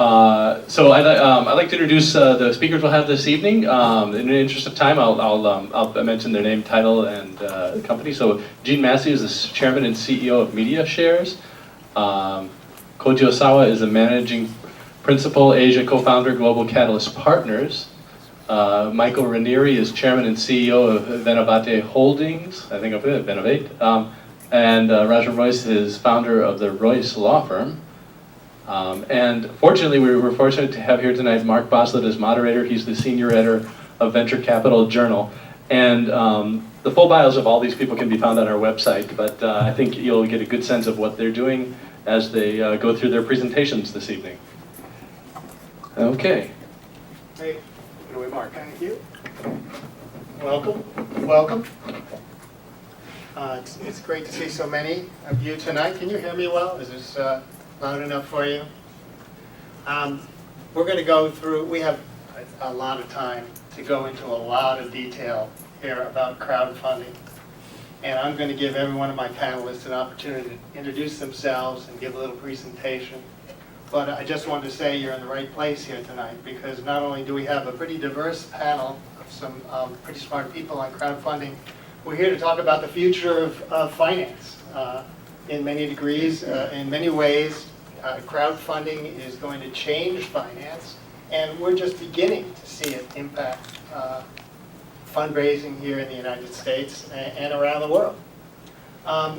So I'd like to introduce the speakers we'll have this evening. In the interest of time, I'll mention their name, title, and company. So Gene Massey is the chairman and CEO of Media Shares. Koji Ozawa is the managing principal, Asia co-founder, Global Catalyst Partners. Michael Raneri is chairman and CEO of Venovate Holdings. I think I've heard of Venovate. And Royse is founder of the Royse law firm. And fortunately, we were fortunate to have here tonight Mark Boslet as moderator. He's the senior editor of Venture Capital Journal. And the full bios of all these people can be found on our website, but I think you'll get a good sense of what they're doing as they go through their presentations this evening. Okay. Hey, good away, Mark. Thank you. Welcome. Welcome. It's great to see so many of you tonight. Can you hear me well? Is this loud enough for you? We're going to go through, we have a lot of time to go into a lot of detail here about crowdfunding. And I'm going to give every one of my panelists an opportunity to introduce themselves and give a little presentation. But I just wanted to say you're in the right place here tonight, because not only do we have a pretty diverse panel of some pretty smart people on crowdfunding, we're here to talk about the future of finance. In many degrees, in many ways, crowdfunding is going to change finance, and we're just beginning to see it impact fundraising here in the United States and around the world.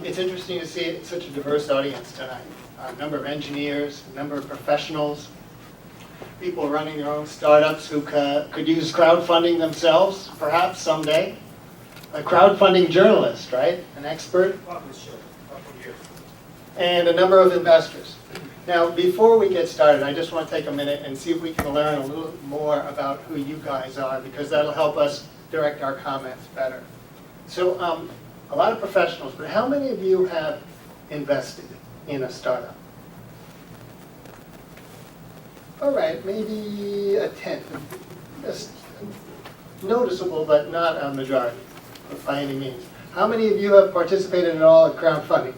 It's interesting to see such a diverse audience tonight. A number of engineers, a number of professionals, people running their own startups who could use crowdfunding themselves, perhaps someday. A crowdfunding journalist, right? An expert. And a number of investors. Now, before we get started, I just want to take a minute and see if we can learn a little more about who you guys are, because that'll help us direct our comments better. So, a lot of professionals, but how many of you have invested in a startup? All right, maybe a tenth. Just noticeable, but not a majority by any means. How many of you have participated at all in crowdfunding?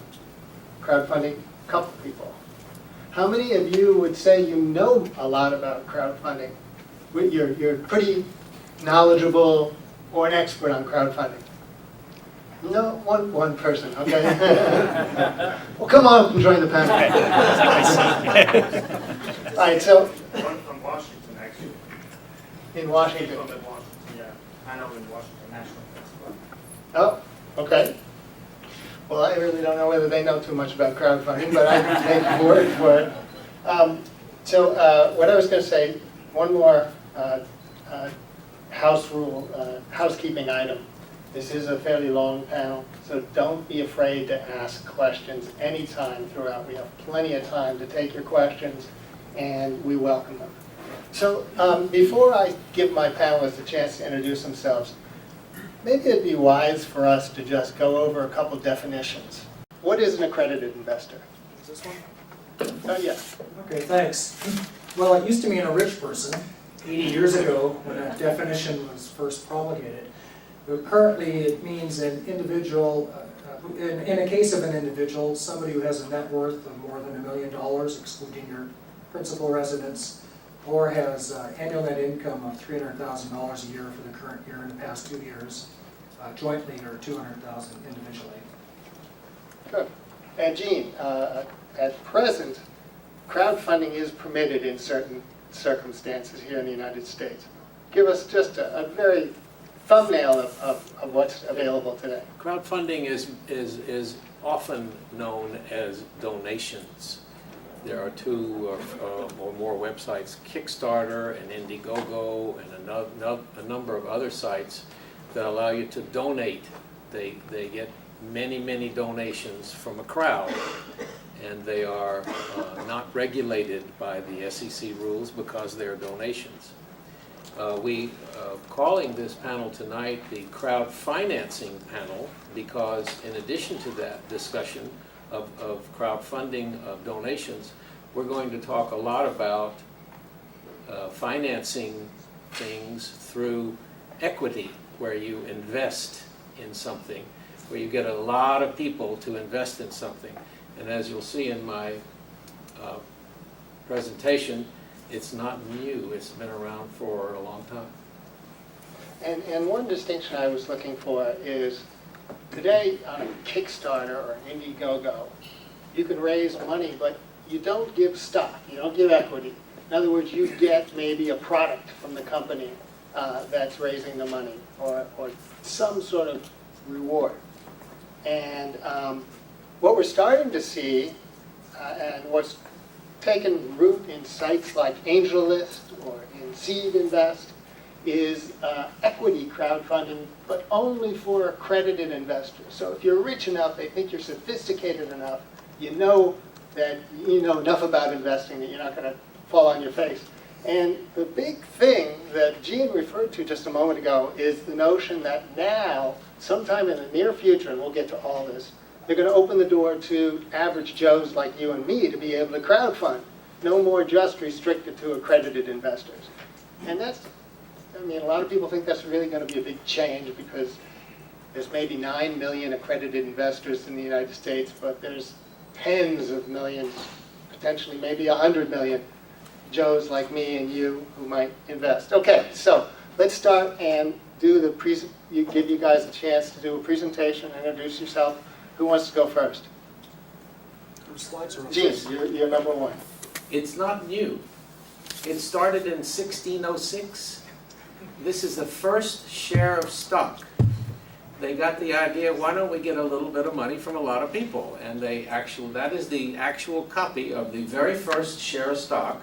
Crowdfunding, a couple people. How many of you would say you know a lot about crowdfunding? You're pretty knowledgeable or an expert on crowdfunding? No, one person, okay. Well, come on and join the panel. All right, so. One from Washington, actually. In Washington? From Washington, yeah. I know in Washington National Festival. Oh, okay. Well, I really don't know whether they know too much about crowdfunding, but I can take your word for it. What I was going to say, one more housekeeping item. This is a fairly long panel, so don't be afraid to ask questions anytime throughout. We have plenty of time to take your questions, and we welcome them. So before I give my panelists a chance to introduce themselves, maybe it'd be wise for us to just go over a couple definitions. What is an accredited investor? Is this one? Yeah. Okay, thanks. Well, it used to mean a rich person 80 years ago when that definition was first promulgated. But currently, it means an individual, in a case of an individual, somebody who has a net worth of more than $1 million, excluding your principal residence, or has annual net income of $300,000 a year for the current year and the past 2 years, jointly, or $200,000 individually. Good. And Gene, at present, crowdfunding is permitted in certain circumstances here in the United States. Give us just a very thumbnail of what's available today. Crowdfunding is often known as donations. There are two or more websites, Kickstarter and Indiegogo and a number of other sites that allow you to donate. They get many donations from a crowd, and they are not regulated by the SEC rules because they're donations. We calling this panel tonight the crowdfinancing panel because in addition to that discussion of crowdfunding of donations, we're going to talk a lot about financing things through equity, where you invest in something, where you get a lot of people to invest in something. And as you'll see in my presentation, it's not new, it's been around for a long time. And one distinction I was looking for is, today on a Kickstarter or an Indiegogo, you can raise money, but you don't give stock, you don't give equity. In other words, you get maybe a product from the company that's raising the money, or some sort of reward. And what we're starting to see, and what's taken root in sites like AngelList or in Seed Invest, is equity crowdfunding, but only for accredited investors. So if you're rich enough, they think you're sophisticated enough, you know that you know enough about investing that you're not going to fall on your face. And the big thing that Gene referred to just a moment ago is the notion that now, sometime in the near future, and we'll get to all this, they're going to open the door to average Joes like you and me to be able to crowdfund. No more just restricted to accredited investors. And that's, I mean, a lot of people think that's really going to be a big change, because there's maybe 9 million accredited investors in the United States, but there's tens of millions, potentially maybe 100 million Joes like me and you who might invest. Okay, so let's start and do the give you guys a chance to do a presentation, introduce yourself. Who wants to go first? Slides are up. Gene, you're number one. It's not new. It started in 1606. This is the first share of stock. They got the idea, why don't we get a little bit of money from a lot of people? And that is the actual copy of the very first share of stock,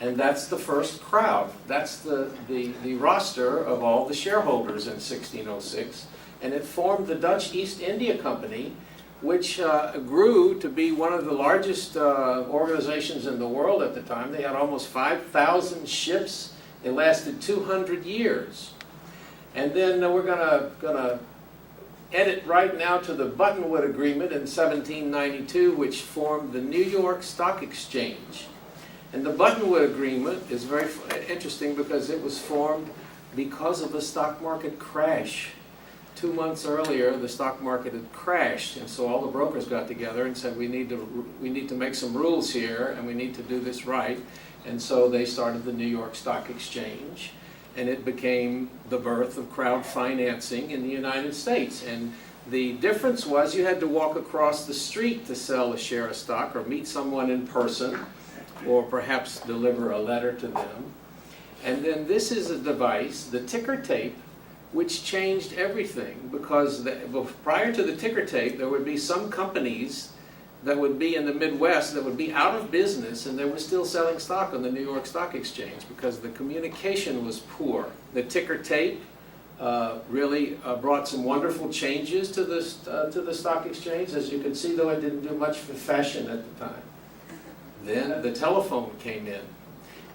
and that's the first crowd. That's the roster of all the shareholders in 1606. And it formed the Dutch East India Company, which grew to be one of the largest organizations in the world at the time. They had almost 5,000 ships. It lasted 200 years. And then we're gonna edit right now to the Buttonwood Agreement in 1792, which formed the New York Stock Exchange. And the Buttonwood Agreement is very interesting because it was formed because of the stock market crash. 2 months earlier, the stock market had crashed, and so all the brokers got together and said, we need to make some rules here, and we need to do this right. And so they started the New York Stock Exchange, and it became the birth of crowdfinancing in the United States. And the difference was you had to walk across the street to sell a share of stock, or meet someone in person, or perhaps deliver a letter to them. And then this is a device, the ticker tape, which changed everything, because prior to the ticker tape, there would be some companies that would be in the Midwest that would be out of business, and they were still selling stock on the New York Stock Exchange because the communication was poor. The ticker tape really brought some wonderful changes to the stock exchange. As you can see, though, it didn't do much for fashion at the time. Then the telephone came in.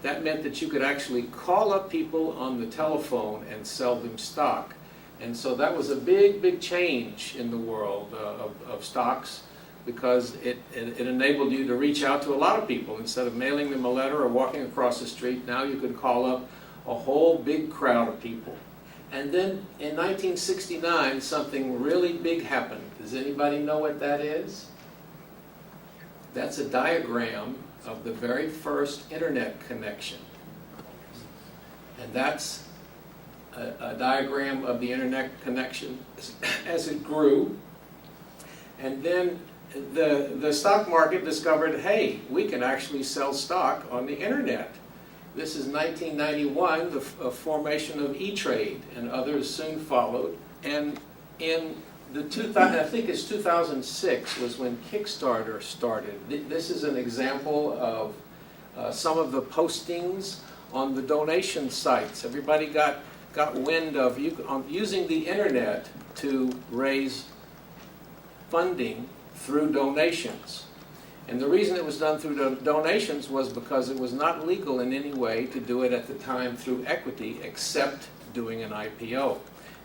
That meant that you could actually call up people on the telephone and sell them stock. And so that was a big, big change in the world of stocks, because it enabled you to reach out to a lot of people. Instead of mailing them a letter or walking across the street, now you could call up a whole big crowd of people. And then in 1969, something really big happened. Does anybody know what that is? That's a diagram of the very first internet connection. And that's a diagram of the internet connection as it grew. And then the stock market discovered, hey, we can actually sell stock on the internet. This is 1991, the formation of E-Trade, and others soon followed. And in I think it's 2006 was when Kickstarter started. This is an example of some of the postings on the donation sites. Everybody got wind of using the internet to raise funding through donations. And the reason it was done through donations was because it was not legal in any way to do it at the time through equity, except doing an IPO.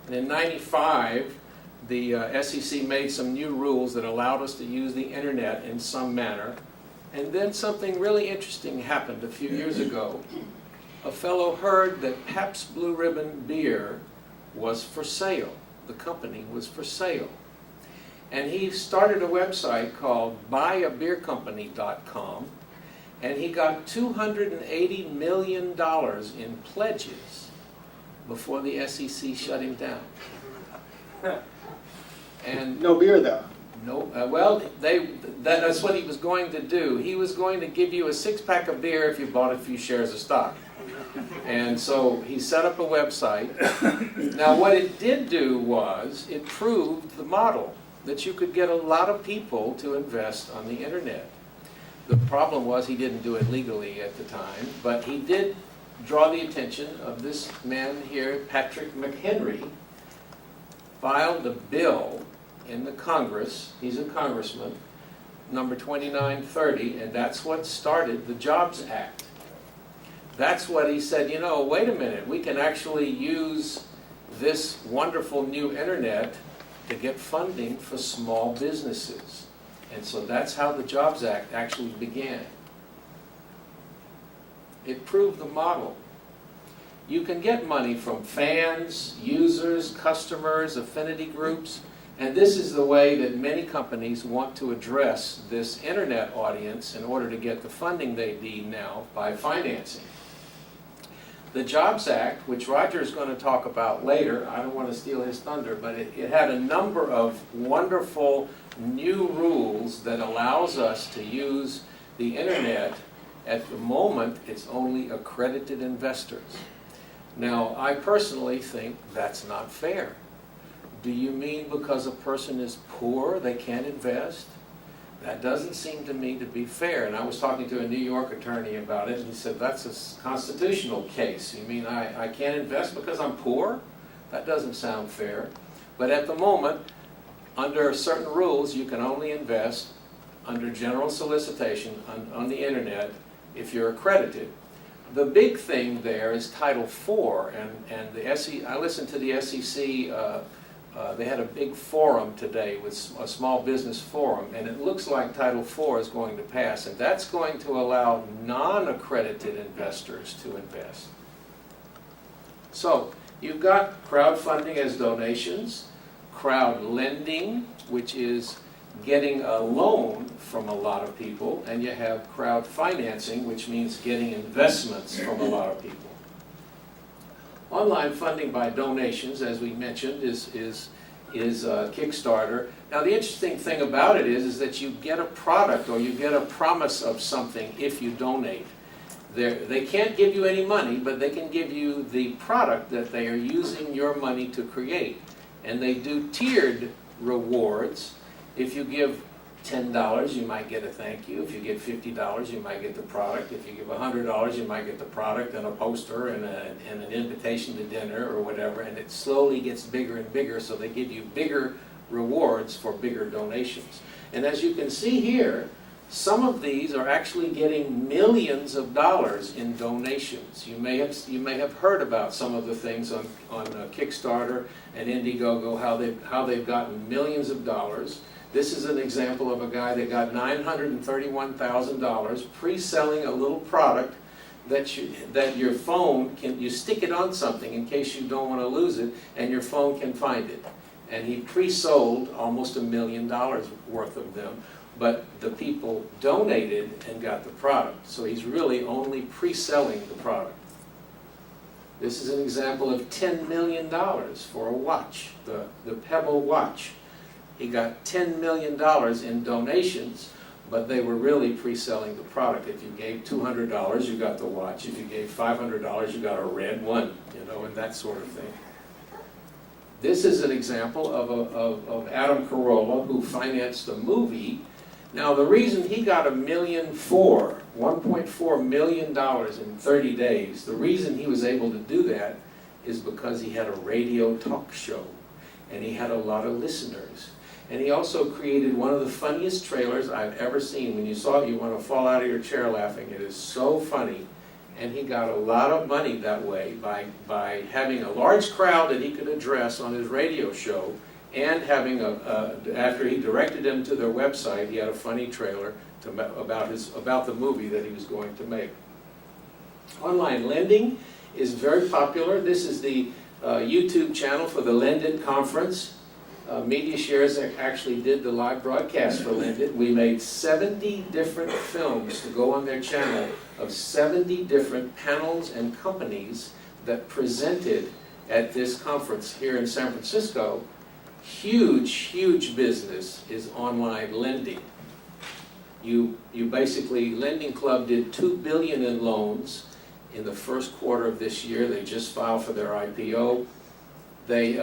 And in '95, the SEC made some new rules that allowed us to use the internet in some manner. And then something really interesting happened a few years ago. A fellow heard that Pabst Blue Ribbon beer was for sale. The company was for sale. And he started a website called buyabeercompany.com. And he got $280 million in pledges before the SEC shut him down. And No beer though. no, well, that's what he was going to do. He was going to give you a 6-pack of beer if you bought a few shares of stock. And so he set up a website. Now what it did do was it proved the model that you could get a lot of people to invest on the internet. The problem was he didn't do it legally at the time, but he did draw the attention of this man here, Patrick McHenry, filed a bill in the Congress, he's a congressman, number 2930, and that's what started the Jobs Act. That's what he said, you know, wait a minute, we can actually use this wonderful new internet to get funding for small businesses. And so that's how the Jobs Act actually began. It proved the model. You can get money from fans, users, customers, affinity groups, and this is the way that many companies want to address this internet audience in order to get the funding they need now by financing. The Jobs Act, which Roger is going to talk about later, I don't want to steal his thunder, but it had a number of wonderful new rules that allows us to use the internet. At the moment, it's only accredited investors. Now, I personally think that's not fair. Do you mean because a person is poor, they can't invest? That doesn't seem to me to be fair. And I was talking to a New York attorney about it, and he said, that's a constitutional case. You mean I can't invest because I'm poor? That doesn't sound fair. But at the moment, under certain rules, you can only invest under general solicitation on the internet if you're accredited. The big thing there is Title IV, and the SEC, I listened to the SEC, they had a big forum today with a small business forum, and it looks like Title IV is going to pass, and that's going to allow non-accredited investors to invest. So you've got crowdfunding as donations, crowd lending, which is getting a loan from a lot of people, and you have crowd financing, which means getting investments from a lot of people. Online funding by donations, as we mentioned, is Kickstarter. Now the interesting thing about it is that you get a product or you get a promise of something if you donate. They can't give you any money, but they can give you the product that they are using your money to create. And they do tiered rewards. If you give $10, you might get a thank you. If you give $50, you might get the product. If you give $100, you might get the product and a poster and an invitation to dinner or whatever. And it slowly gets bigger and bigger, so they give you bigger rewards for bigger donations. And as you can see here, some of these are actually getting millions of dollars in donations. You may have heard about some of the things on Kickstarter and Indiegogo, how they've gotten millions of dollars. This is an example of a guy that got $931,000 pre-selling a little product that your phone can, you stick it on something in case you don't want to lose it, and your phone can find it. And he pre-sold almost $1 million worth of them, but the people donated and got the product. So he's really only pre-selling the product. This is an example of $10 million for a watch, the Pebble watch. He got $10 million in donations, but they were really pre-selling the product. If you gave $200, you got the watch. If you gave $500, you got a red one, and that sort of thing. This is an example of Adam Carolla, who financed a movie. Now, the reason he got $1.4 million in 30 days, the reason he was able to do that is because he had a radio talk show, and he had a lot of listeners. And he also created one of the funniest trailers I've ever seen. When you saw it, you want to fall out of your chair laughing. It is so funny. And he got a lot of money that way by having a large crowd that he could address on his radio show, and having after he directed them to their website, he had a funny trailer about the movie that he was going to make. Online lending is very popular. This is the YouTube channel for the Lend It conference. Media Shares actually did the live broadcast for Linden. We made 70 different films to go on their channel of 70 different panels and companies that presented at this conference here in San Francisco. Huge business is online lending. You basically, Lending Club did $2 billion in loans in the first quarter of this year. They just filed for their IPO. They,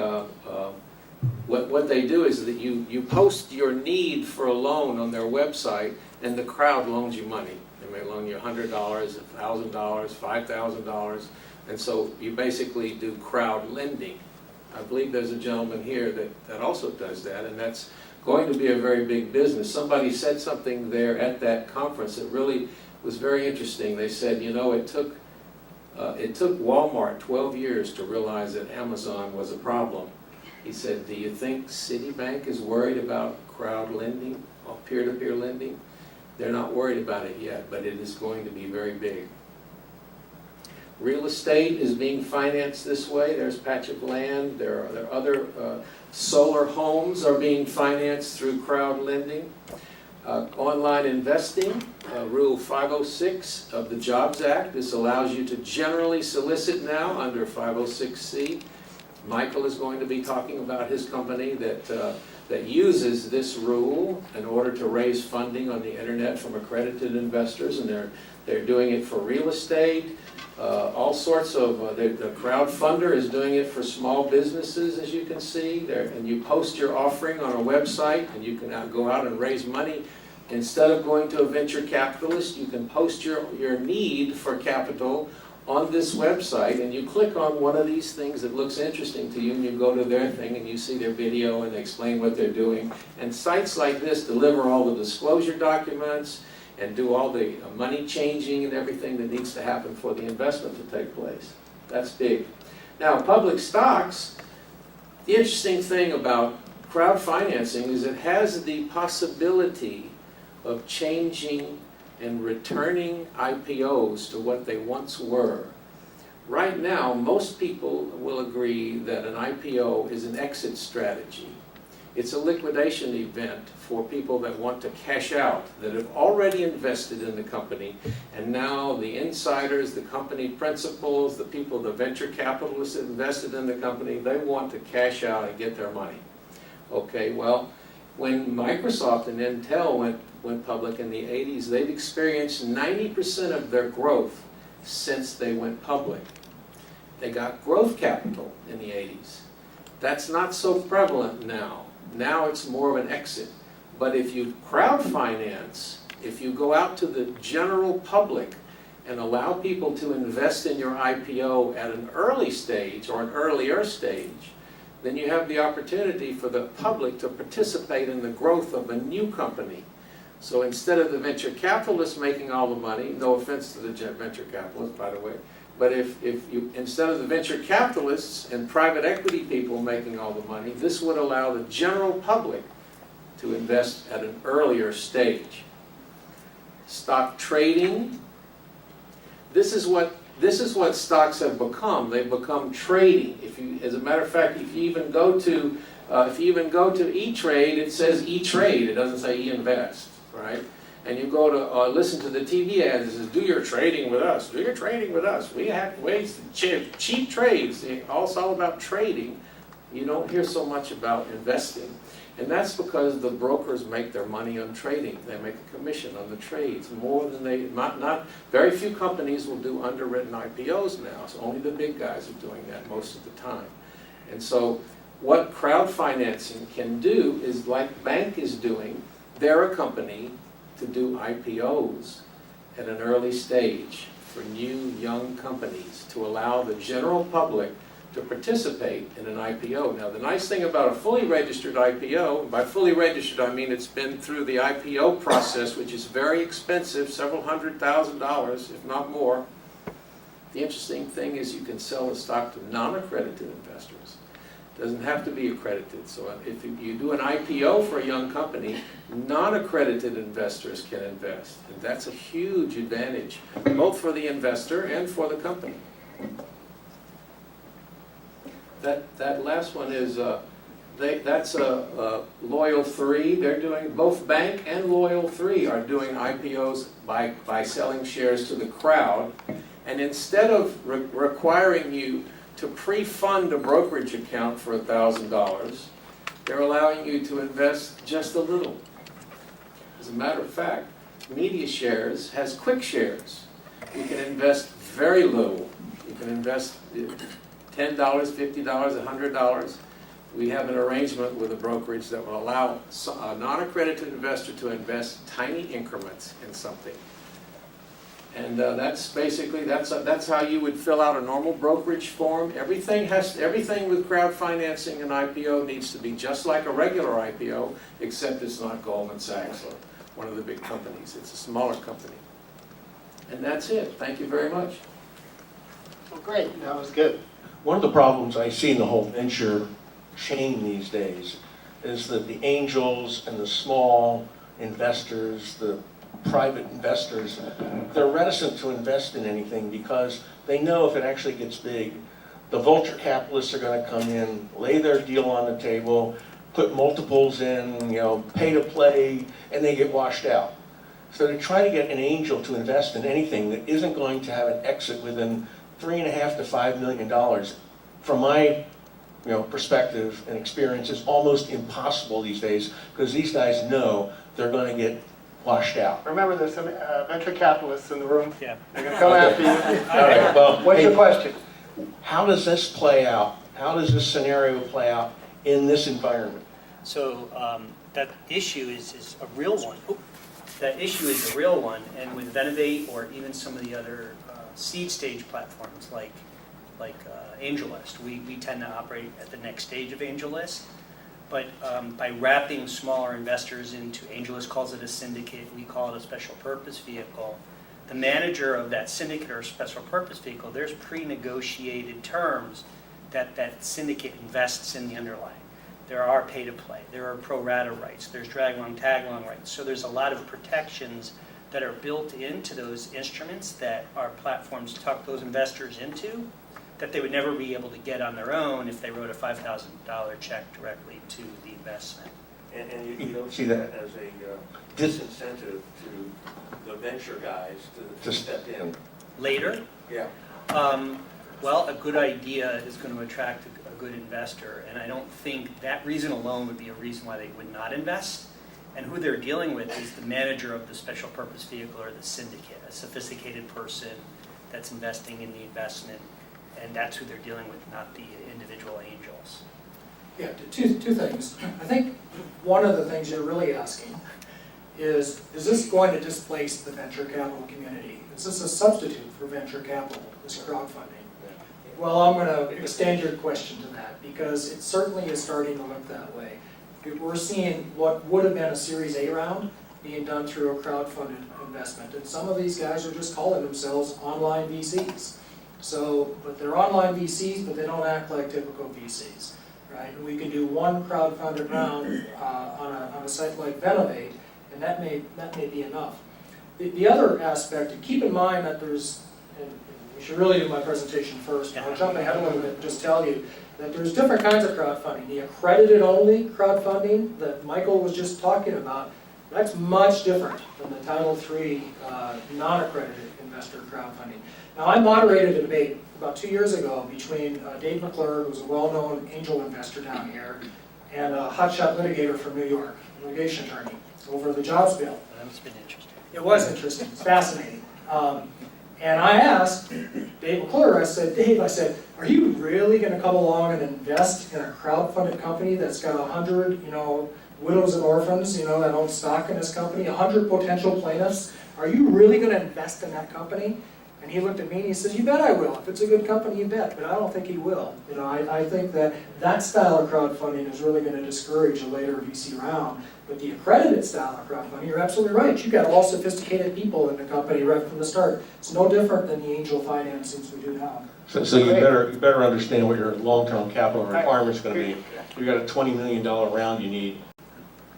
what they do is that you post your need for a loan on their website, and the crowd loans you money. They may loan you $100, $1,000, $5,000, and so you basically do crowd lending. I believe there's a gentleman here that also does that, and that's going to be a very big business. Somebody said something there at that conference that really was very interesting. They said, you know, it took Walmart 12 years to realize that Amazon was a problem. He said, do you think Citibank is worried about crowd lending, or peer-to-peer lending? They're not worried about it yet, but it is going to be very big. Real estate is being financed this way. There's a patch of land. There are other solar homes are being financed through crowd lending. Online investing, Rule 506 of the Jobs Act. This allows you to generally solicit now under 506C. Michael is going to be talking about his company that uses this rule in order to raise funding on the internet from accredited investors, and they're doing it for real estate. All sorts of, the crowdfunder is doing it for small businesses, as you can see there, and you post your offering on a website, and you can now go out and raise money. Instead of going to a venture capitalist, you can post your need for capital on this website, and you click on one of these things that looks interesting to you, and you go to their thing, and you see their video, and they explain what they're doing. And sites like this deliver all the disclosure documents, and do all the money changing and everything that needs to happen for the investment to take place. That's big. Now, public stocks, the interesting thing about crowd financing is it has the possibility of changing and returning IPOs to what they once were. Right now, most people will agree that an IPO is an exit strategy. It's a liquidation event for people that want to cash out, that have already invested in the company, and now the insiders, the company principals, the people, the venture capitalists that invested in the company, they want to cash out and get their money. Okay, well, when Microsoft and Intel went public in the 80s, they've experienced 90% of their growth since they went public. They got growth capital in the 80s. That's not so prevalent now. Now it's more of an exit. But if you crowd finance, if you go out to the general public and allow people to invest in your IPO at an early stage or an earlier stage, then you have the opportunity for the public to participate in the growth of a new company. So instead of the venture capitalists making all the money, no offense to the venture capitalists, by the way, but if you, instead of the venture capitalists and private equity people making all the money, this would allow the general public to invest at an earlier stage. Stock trading, this is what stocks have become. They've become trading. If you, as a matter of fact, if you even go to E-Trade, it says E-Trade. It doesn't say E-Invest, right? And you go to listen to the TV ads. It says, "Do your trading with us. Do your trading with us. We have ways to cheap trades." It's all about trading. You don't hear so much about investing, and that's because the brokers make their money on trading. They make a commission on the trades more than they. Not very few companies will do underwritten IPOs now. So only the big guys are doing that most of the time. And so, what crowd financing can do is, like bank is doing, they're a company to do IPOs at an early stage for new, young companies to allow the general public to participate in an IPO. Now, the nice thing about a fully registered IPO, and by fully registered I mean it's been through the IPO process, which is very expensive, several $100,000, if not more. The interesting thing is you can sell the stock to non-accredited investors. It doesn't have to be accredited. So if you do an IPO for a young company, non-accredited investors can invest. And that's a huge advantage, both for the investor and for the company. That last one is That's a Loyal 3. They're doing, both Bank and Loyal 3 are doing IPOs by selling shares to the crowd. And instead of requiring you to pre-fund a brokerage account for $1,000, they're allowing you to invest just a little. As a matter of fact, Media Shares has quick shares. You can invest very little. You can invest $10, $50, $100. We have an arrangement with a brokerage that will allow a non-accredited investor to invest tiny increments in something. And that's basically, that's how you would fill out a normal brokerage form. Everything with crowdfinancing and IPO needs to be just like a regular IPO, except it's not Goldman Sachs or one of the big companies. It's a smaller company. And that's it. Thank you very much. Well, great, that was good. One of the problems I see in the whole venture chain these days is that the angels and the small investors, the private investors, they're reticent to invest in anything because they know if it actually gets big, the vulture capitalists are going to come in, lay their deal on the table, put multiples in, pay to play, and they get washed out. So to try to get an angel to invest in anything that isn't going to have an exit within $3.5 to $5 million, from my perspective and experience, is almost impossible these days because these guys know they're going to get washed out. Remember, there's some venture capitalists in the room. Yeah. They're going to come after you. All right, well, What's your hey, question? how does this play out? How does this scenario play out in this environment? So that issue is a real one. That issue is a real one, and with Venovate or even some of the other seed stage platforms like AngelList, we tend to operate at the next stage of AngelList. But by wrapping smaller investors into, AngelList calls it a syndicate, we call it a special purpose vehicle. The manager of that syndicate or special purpose vehicle, there's pre-negotiated terms that that syndicate invests in the underlying. There are pay-to-play, there are pro-rata rights, there's drag-along, tag-along rights. So there's a lot of protections that are built into those instruments that our platforms tuck those investors into that they would never be able to get on their own if they wrote a $5,000 check directly to the investment. And you don't see that as a disincentive to the venture guys to step in? Later, Yeah. well, a good idea is going to attract a good investor, and I don't think that reason alone would be a reason why they would not invest. And who they're dealing with is the manager of the special purpose vehicle or the syndicate, a sophisticated person that's investing in the investment, and that's who they're dealing with, not the individual angels. Yeah, two things. I think one of the things you're really asking is this going to displace the venture capital community? Is this a substitute for venture capital, this crowdfunding? Well, I'm going to extend your question to that because it certainly is starting to look that way. We're seeing what would have been a Series A round being done through a crowdfunded investment. And some of these guys are just calling themselves online VCs. So, but they're online VCs, but they don't act like typical VCs, right? And we can do one crowdfunded round on a site like Venovate, and that may be enough. The other aspect, and keep in mind that there's, and we should really do my presentation first, and I'll jump ahead a little bit and just tell you that there's different kinds of crowdfunding. The accredited only crowdfunding that Michael was just talking about, that's much different than the Title III non-accredited investor crowdfunding. Now, I moderated a debate about 2 years ago between Dave McClure, who's a well-known angel investor down here, and a hotshot litigator from New York, a litigation attorney, over the jobs bill. That's been interesting. It was interesting, it's fascinating. And I asked Dave McClure, I said, Dave, are you really going to come along and invest in a crowdfunded company that's got 100, widows and orphans, that own stock in this company, 100 potential plaintiffs? Are you really going to invest in that company? And he looked at me and he says, you bet I will. If it's a good company, you bet. But I don't think he will. I think that style of crowdfunding is really going to discourage a later VC round. But the accredited style of crowdfunding, you're absolutely right. You've got all sophisticated people in the company right from the start. It's no different than the angel financings we do now. So you better understand what your long-term capital requirement is going to be. You got a $20 million round you need.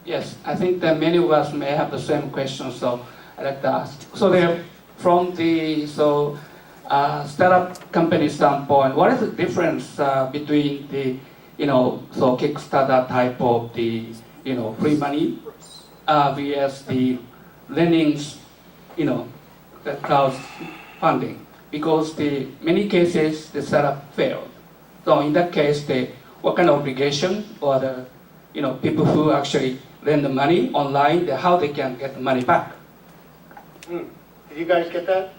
Yes, I think that many of us may have the same question, so I'd like to ask. So from the startup company standpoint, what is the difference between the so Kickstarter type of the, free money, vs the lendings, the crowdfunding, because the many cases the setup failed. So in that case, what kind of obligation or the, people who actually lend the money online, how they can get the money back? Did you guys get that?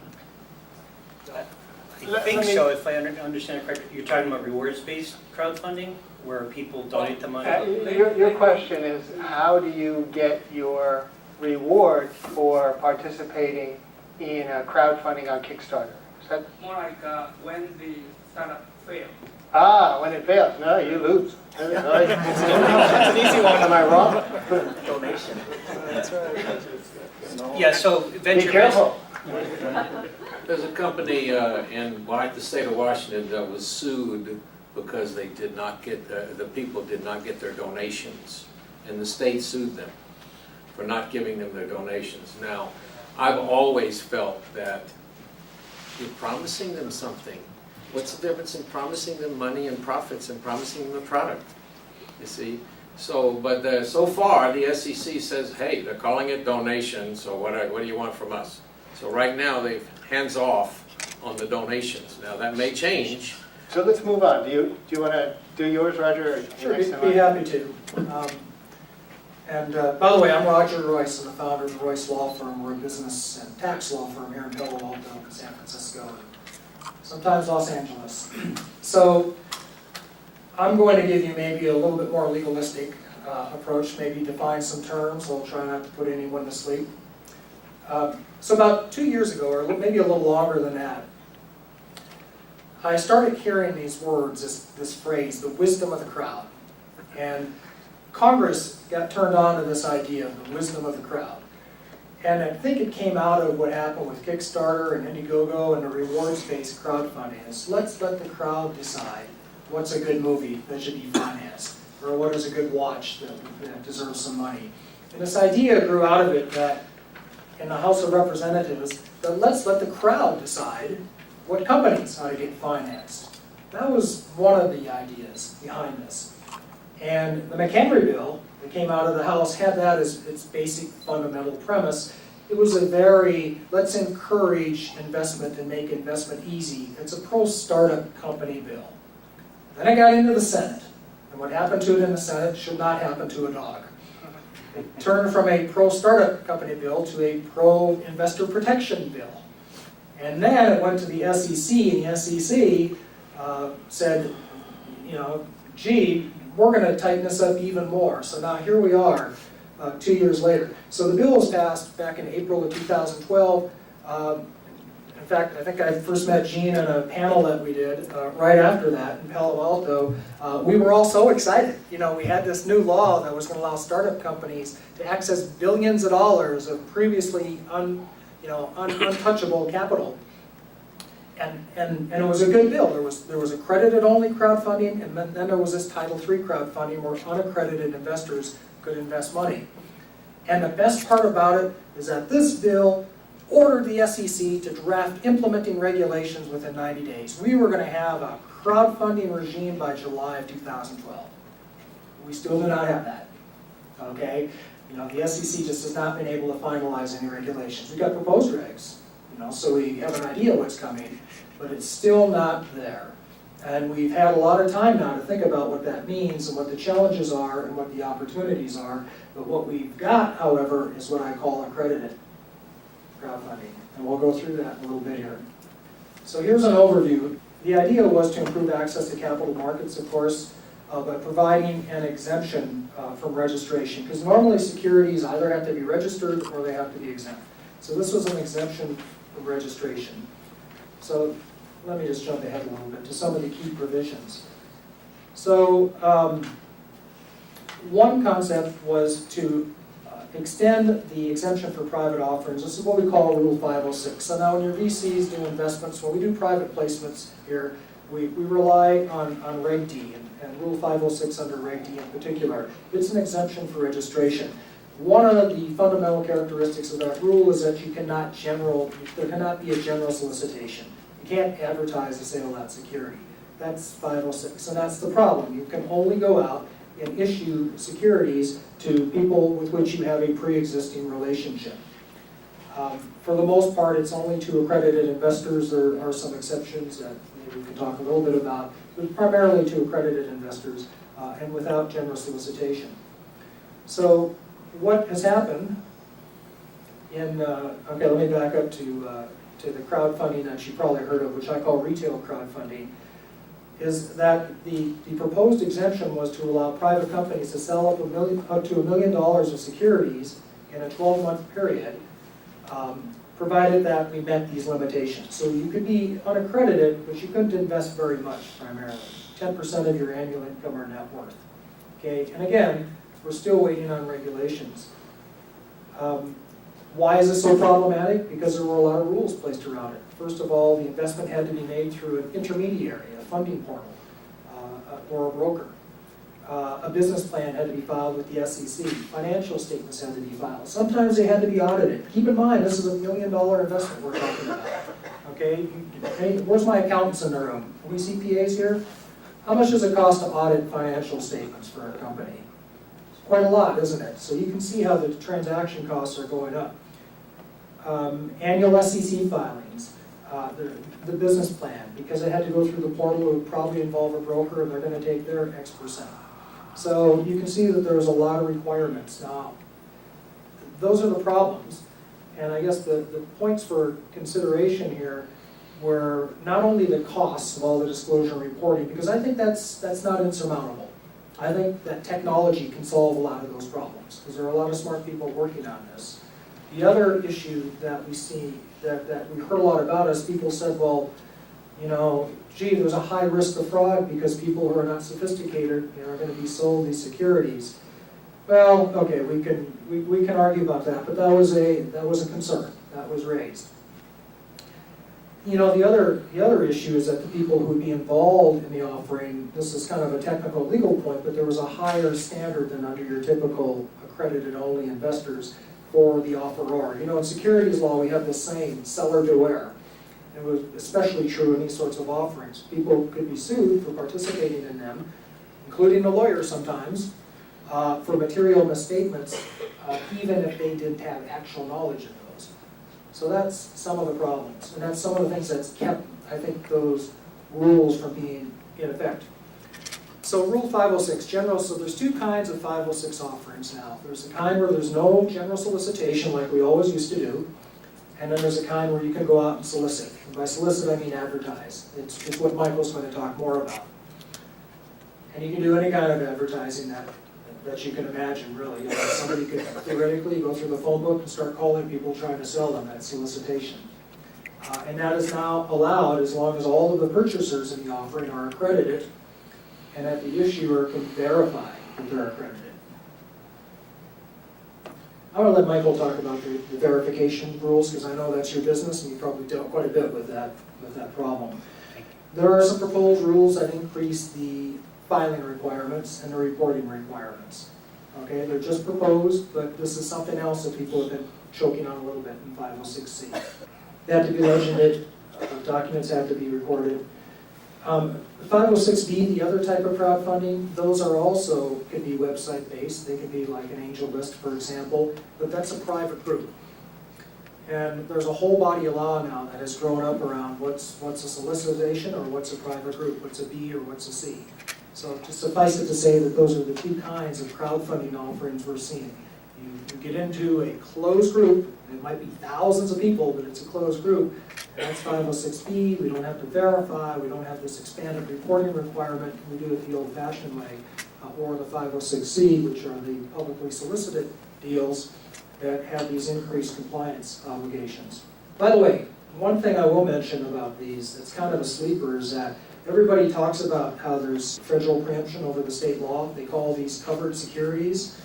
I think so, if I understand it correctly, you're talking about rewards-based crowdfunding, where people donate the money? Your question is, how do you get your reward for participating in crowdfunding on Kickstarter? Is that, More like when the startup fails. when it fails? No, you lose. That's an easy one, am I wrong? Donation. That's right. Yeah, so Be venture careful. There's a company in the state of Washington that was sued because they did not get, the people did not get their donations. And the state sued them for not giving them their donations. Now, I've always felt that you're promising them something. What's the difference in promising them money and profits and promising them a product? You see? So, but so far, the SEC says, hey, they're calling it donation, so what do you want from us? So right now, they've hands off on the donations. Now, that may change. So let's move on. Do you want to do yours, Roger? or Sure, next be time? happy to. By the way, I'm Roger Royse. I'm the founder of the Royse Law Firm. We're a business and tax law firm here in Palo Alto, San Francisco, and sometimes Los Angeles. So I'm going to give you maybe a little bit more legalistic approach, maybe define some terms. I'll try not to put anyone to sleep. So about 2 years ago, or maybe a little longer than that, I started hearing these words, this phrase, the wisdom of the crowd. And Congress got turned on to this idea of the wisdom of the crowd. And I think it came out of what happened with Kickstarter and Indiegogo and the rewards-based crowdfunding. Is let's let the crowd decide what's a good movie that should be financed, or what is a good watch that deserves some money. And this idea grew out of it that in the House of Representatives, that let's let the crowd decide what companies ought to get financed. That was one of the ideas behind this. And the McHenry bill that came out of the House had that as its basic fundamental premise. It was a very, let's encourage investment and make investment easy. It's a pro-startup company bill. Then it got into the Senate. And what happened to it in the Senate should not happen to a dog. It turned from a pro-startup company bill to a pro-investor protection bill. And then it went to the SEC, and the SEC said, gee, we're going to tighten this up even more. So now here we are, 2 years later. So the bill was passed back in April of 2012. In fact, I think I first met Gene in a panel that we did right after that in Palo Alto. We were all so excited. We had this new law that was going to allow startup companies to access billions of dollars of previously untouchable capital. And it was a good bill. There was accredited-only crowdfunding, and then there was this Title III crowdfunding where unaccredited investors could invest money. And the best part about it is that this bill ordered the SEC to draft implementing regulations within 90 days. We were going to have a crowdfunding regime by July of 2012. We still do not have that. Okay? The SEC just has not been able to finalize any regulations. We've got proposed regs, so we have an idea what's coming, but it's still not there. And we've had a lot of time now to think about what that means and what the challenges are and what the opportunities are. But what we've got, however, is what I call accredited crowdfunding. And we'll go through that in a little bit here. So here's an overview. The idea was to improve access to capital markets, of course, by providing an exemption from registration. Because normally securities either have to be registered or they have to be exempt. So this was an exemption from registration. So let me just jump ahead a little bit to some of the key provisions. So one concept was to extend the exemption for private offerings. This is what we call Rule 506. So now when your VCs do investments, when we do private placements here, we rely on Reg D and Rule 506 under Reg D in particular. It's an exemption for registration. One of the fundamental characteristics of that rule is that there cannot be a general solicitation. You can't advertise the sale of that security. That's 506, and that's the problem. You can only go out and issue securities to people with which you have a pre-existing relationship. For the most part, it's only to accredited investors. There are some exceptions that maybe we can talk a little bit about, but primarily to accredited investors and without general solicitation. So what has happened in, okay, let me back up to the crowdfunding that you probably heard of, which I call retail crowdfunding, is that the proposed exemption was to allow private companies to sell up to $1 million of securities in a 12-month period, provided that we met these limitations. So you could be unaccredited, but you couldn't invest very much primarily, 10% of your annual income or net worth. Okay, and again, we're still waiting on regulations. Why is this so problematic? Because there were a lot of rules placed around it. First of all, the investment had to be made through an intermediary, a funding portal, or a broker. A business plan had to be filed with the SEC. Financial statements had to be filed. Sometimes they had to be audited. Keep in mind, this is $1 million investment we're talking about. Okay, hey, where's my accountants in the room? Are we CPAs here? How much does it cost to audit financial statements for a company? It's quite a lot, isn't it? So you can see how the transaction costs are going up. Annual SEC filings, the business plan, because it had to go through the portal, it would probably involve a broker, and they're going to take their X%. So you can see that there's a lot of requirements. Now, those are the problems, and I guess the points for consideration here were not only the costs of all the disclosure and reporting, because I think that's not insurmountable. I think that technology can solve a lot of those problems, because there are a lot of smart people working on this. The other issue that we see, that we heard a lot about, is people said, well, you know, gee, there's a high risk of fraud because people who are not sophisticated, you know, are going to be sold these securities. Well, okay, we can argue about that, but that was a concern that was raised. You know, the other issue is that the people who would be involved in the offering, this is kind of a technical legal point, but there was a higher standard than under your typical accredited only investors for the offeror. You know, in securities law, we have the same seller beware. It was especially true in these sorts of offerings. People could be sued for participating in them, including the lawyer sometimes, for material misstatements, even if they didn't have actual knowledge of those. So that's some of the problems, and that's some of the things that's kept, I think, those rules from being in effect. So Rule 506, general, so there's two kinds of 506 offerings now. There's the kind where there's no general solicitation like we always used to do, and then there's a kind where you can go out and solicit. And by solicit, I mean advertise. It's what Michael's going to talk more about. And you can do any kind of advertising that you can imagine, really. You know, somebody could theoretically go through the phone book and start calling people trying to sell them that solicitation. And that is now allowed as long as all of the purchasers in the offering are accredited and that the issuer can verify that they're accredited. I'm going to let Michael talk about the verification rules, because I know that's your business and you probably dealt quite a bit with that problem. There are some proposed rules that increase the filing requirements and the reporting requirements. Okay, they're just proposed, but this is something else that people have been choking on a little bit in 506C. They have to be legended, documents have to be recorded. 506B, the other type of crowdfunding, those are also, could be website-based. They could be like an angel list, for example, but that's a private group. And there's a whole body of law now that has grown up around what's a solicitation or what's a private group, what's a B or what's a C. So to suffice it to say that those are the two kinds of crowdfunding offerings we're seeing. You get into a closed group, it might be thousands of people, but it's a closed group. That's 506B, we don't have to verify, we don't have this expanded reporting requirement, we do it the old-fashioned way, or the 506C, which are the publicly solicited deals that have these increased compliance obligations. By the way, one thing I will mention about these that's kind of a sleeper is that everybody talks about how there's federal preemption over the state law. They call these covered securities,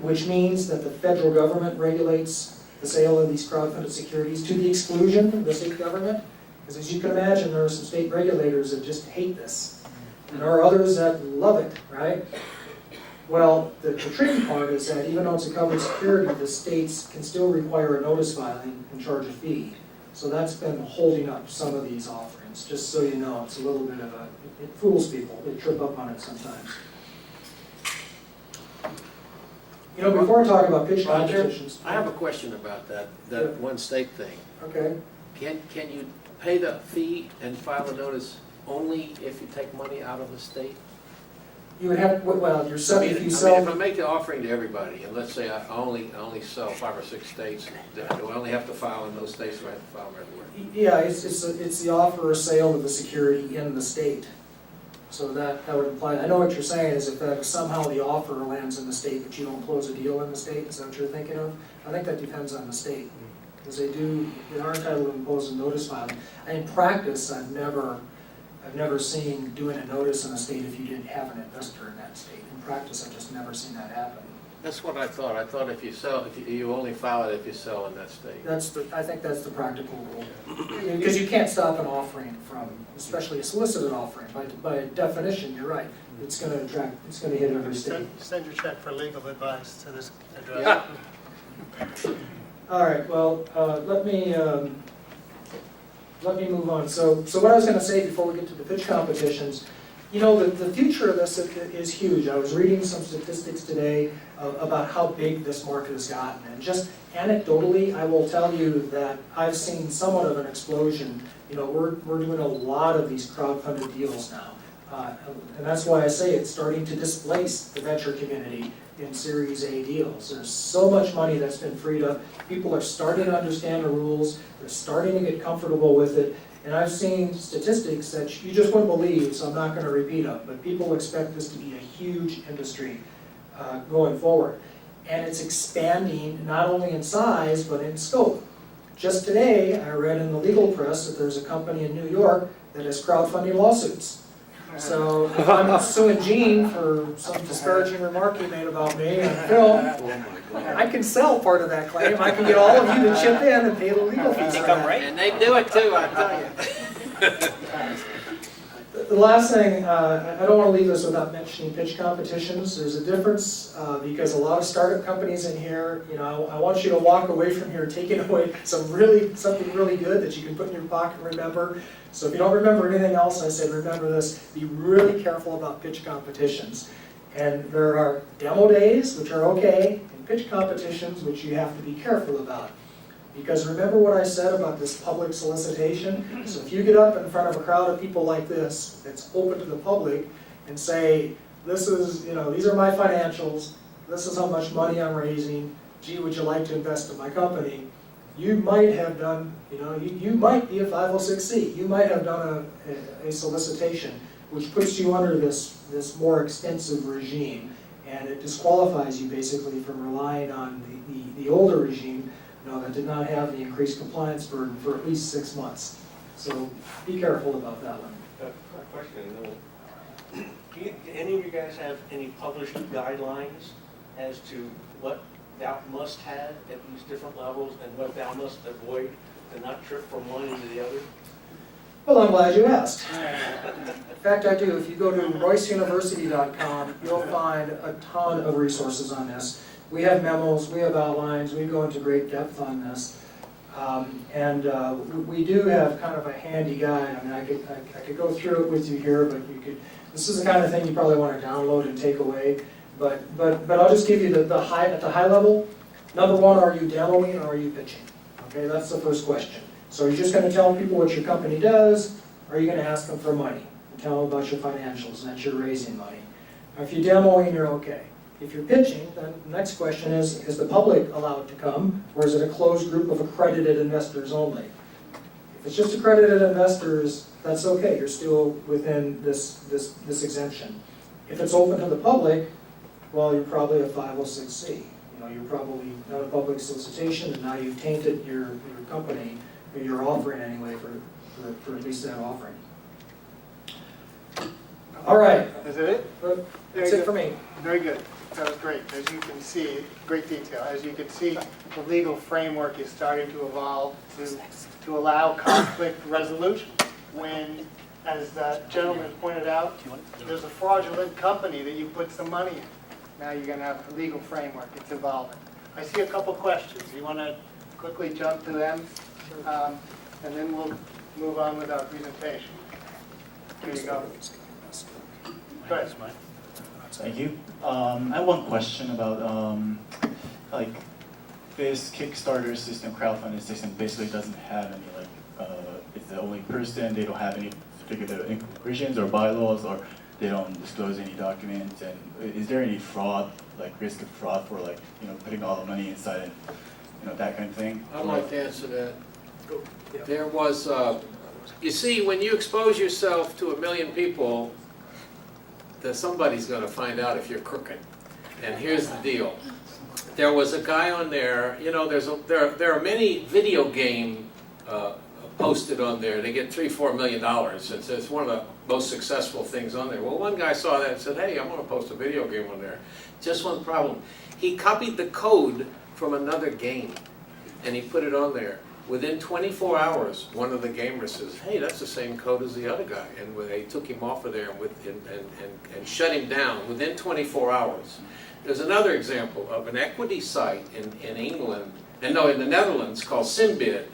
which means that the federal government regulates the sale of these crowdfunded securities to the exclusion of the state government. Because as you can imagine, there are some state regulators that just hate this. And there are others that love it, right? Well, the tricky part is that even though it's a covered security, the states can still require a notice filing and charge a fee. So that's been holding up some of these offerings. documents, just so you know. It's a little bit of a, it fools people, they trip up on it sometimes. You know, before I talk about pitch Roger, competitions. I have a question about that Yeah. one state thing. Okay, Can you pay the fee and file a notice only if you take money out of the state? you would have, well, you're I selling, mean, if you if I sell, make the offering to everybody, and let's say I only sell 5 or 6 states, do I only have to file in those states, or I have to file them everywhere? yeah, it's the offer or sale of the security in the state. So that would imply, I know what you're saying is if somehow the offer lands in the state, but you don't close a deal in the state, is that what you're thinking of? I think that depends on the state, because they are entitled to impose a notice filing. And in practice, I've never seen doing a notice in a state if you didn't have an investor in that state. In practice, I've just never seen that happen. That's what I thought. I thought if you only file it if you sell in that state. I think that's the practical rule. Because you can't stop an offering from, especially a solicited offering. By definition, you're right. It's gonna hit every state. Send your check for legal advice to this address. All right, well, let me move on. So what I was gonna say before we get to the pitch competitions, you know, the future of this is huge. I was reading some statistics today about how big this market has gotten. And just anecdotally, I will tell you that I've seen somewhat of an explosion. You know, we're doing a lot of these crowdfunded deals now. And that's why I say it's starting to displace the venture community in Series A deals. There's so much money that's been freed up. People are starting to understand the rules. They're starting to get comfortable with it. And I've seen statistics that you just wouldn't believe, so I'm not going to repeat them. But people expect this to be a huge industry going forward. And it's expanding not only in size, but in scope. Just today, I read in the legal press that there's a company in New York that has crowdfunding lawsuits. So if I'm suing Gene for some disparaging remark he made about me on film, I can sell part of that claim. I can get all of you to chip in and pay the legal fees. Think for I'm that. right? And they do it too, I tell you. The last thing, I don't want to leave this without mentioning pitch competitions. There's a difference because a lot of startup companies in here, you know, I want you to walk away from here taking away something really good that you can put in your pocket and remember. So if you don't remember anything else, I said remember this, be really careful about pitch competitions. And there are demo days, which are okay, and pitch competitions, which you have to be careful about. Because remember what I said about this public solicitation? So if you get up in front of a crowd of people like this, that's open to the public, and say, this is, you know, these are my financials, this is how much money I'm raising, gee, would you like to invest in my company? You might have done, you know, you might be a 506C. You might have done a solicitation, which puts you under this more extensive regime, and it disqualifies you basically from relying on the older regime, you know, that did not have the increased compliance burden for at least 6 months. So be careful about that one. A question, do any of you guys have any published guidelines as to what thou must have at these different levels and what thou must avoid to not trip from one into the other? Well, I'm glad you asked. In fact, I do. If you go to royceuniversity.com, you'll find a ton of resources on this. We have memos, we have outlines, we go into great depth on this. We do have kind of a handy guide. I mean, I could go through it with you here, but this is the kind of thing you probably want to download and take away. But I'll just give you at the high level. Number one, are you demoing or are you pitching? Okay, that's the first question. So are you just going to tell people what your company does, or are you going to ask them for money and tell them about your financials and that you're raising money? Now, if you're demoing, you're okay. If you're pitching, then the next question is the public allowed to come, or is it a closed group of accredited investors only? If it's just accredited investors, that's okay. You're still within this exemption. If it's open to the public, well, you're probably a 506C. You know, you're probably not a public solicitation, and now you've tainted your company, or your offering anyway, for at least that offering. All right. Is that it? That's it for me. Very good. That was great. As you can see, great detail. As you can see, the legal framework is starting to evolve to allow conflict resolution. When, as the gentleman pointed out, there's a fraudulent company that you put some money in. Now you're going to have a legal framework. It's evolving. I see a couple questions. You want to quickly jump to them? And then we'll move on with our presentation. Here you go. Go ahead. Thank you. I have one question about like this Kickstarter system, crowdfunding system, basically doesn't have any it's the only person. They don't have any particular incorporations or bylaws, or they don't disclose any documents. And is there any fraud, like risk of fraud for putting all the money inside and that kind of thing? I'd like to answer that. There was, you see, when you expose yourself to 1 million people, that somebody's going to find out if you're crooked. And here's the deal. There was a guy on there, there are many video game posted on there. They get $3-4 million. It's one of the most successful things on there. Well, one guy saw that and said, hey, I'm going to post a video game on there. Just one problem. He copied the code from another game and he put it on there. Within 24 hours, one of the gamers says, hey, that's the same code as the other guy. And they took him off of there and shut him down within 24 hours. There's another example of an equity site in England, in the Netherlands, called Simbid.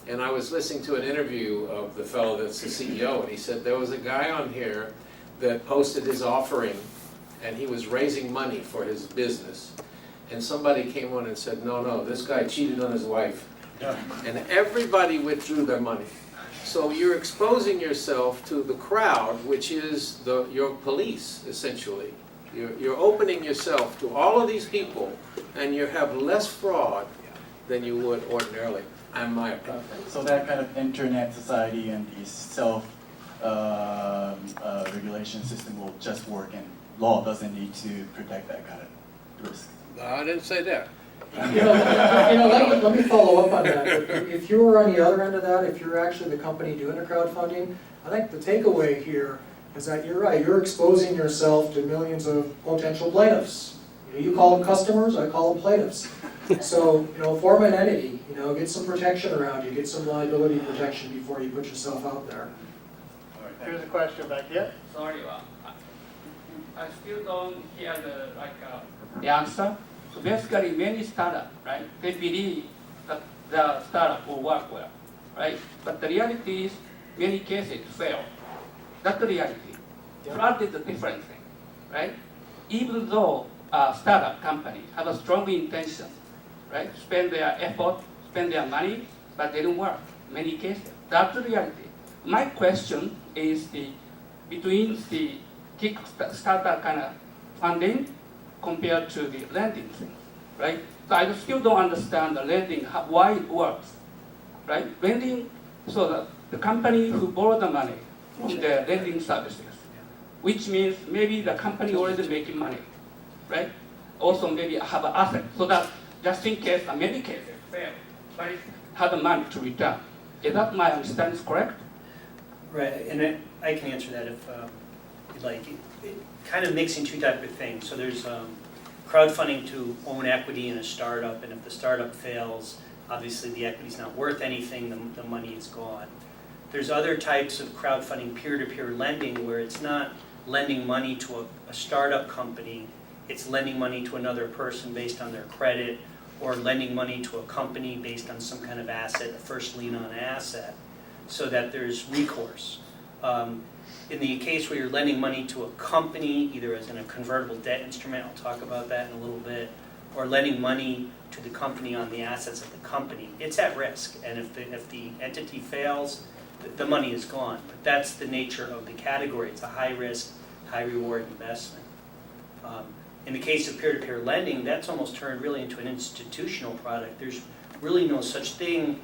And I was listening to an interview of the fellow that's the CEO, and he said there was a guy on here that posted his offering, and he was raising money for his business. And somebody came on and said, no, this guy cheated on his wife. And everybody withdrew their money. So you're exposing yourself to the crowd, which is your police, essentially. You're opening yourself to all of these people, and you have less fraud than you would ordinarily, in my opinion. So that kind of internet society and the self-regulation system will just work, and law doesn't need to protect that kind of risk. I didn't say that. Let me follow up on that. If you were on the other end of that, if you're actually the company doing the crowdfunding, I think the takeaway here is that you're right. You're exposing yourself to millions of potential plaintiffs. You call them customers, I call them plaintiffs. So, form an entity, get some protection around you, get some liability protection before you put yourself out there. Here's a question back here. Sorry, I still don't hear the answer. So basically, many startups, right? They believe that the startup will work well, right? But the reality is, many cases fail. That's the reality. Fraud is a different thing, right? Even though a startup company have a strong intention, right? Spend their effort, spend their money, but they don't work. Many cases. That's the reality. My question is between the Kickstarter kind of funding compared to the lending thing, right? So I still don't understand the lending, why it works, right? Lending, so the company who borrow the money from the lending services, which means maybe the company already making money, right? Also maybe have an asset, so that just in case, in many cases, fail, right? Have the money to return. Is that my understanding is correct? Right, and I can answer that if you'd like. It kind of mixing two types of things. So there's crowdfunding to own equity in a startup, and if the startup fails, obviously the equity's not worth anything, the money is gone. There's other types of crowdfunding, peer-to-peer lending, where it's not lending money to a startup company, it's lending money to another person based on their credit, or lending money to a company based on some kind of asset, a first lien on an asset, so that there's recourse. In the case where you're lending money to a company, either as in a convertible debt instrument, I'll talk about that in a little bit, or lending money to the company on the assets of the company, it's at risk. And if the entity fails, the money is gone. But that's the nature of the category. It's a high-risk, high-reward investment. In the case of peer-to-peer lending, that's almost turned really into an institutional product. There's really no such thing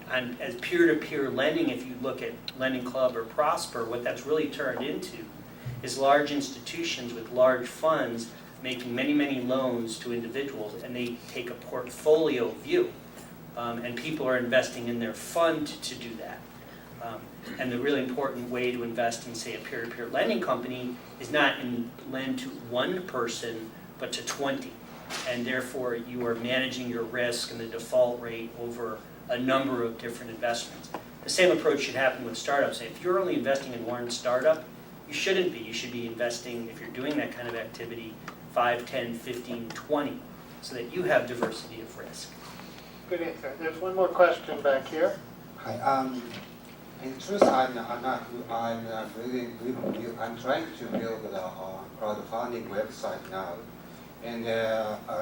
as peer-to-peer lending. If you look at Lending Club or Prosper, what that's really turned into is large institutions with large funds making many, many loans to individuals, and they take a portfolio view. And people are investing in their fund to do that. And the really important way to invest in, say, a peer-to-peer lending company is not in lend to one person, but to 20. And therefore, you are managing your risk and the default rate over a number of different investments. The same approach should happen with startups. If you're only investing in one startup, you shouldn't be. You should be investing, if you're doing that kind of activity, 5, 10, 15, 20, so that you have diversity of risk. Good answer. There's one more question back here. Hi. In truth, I'm trying to build a crowdfunding website now, and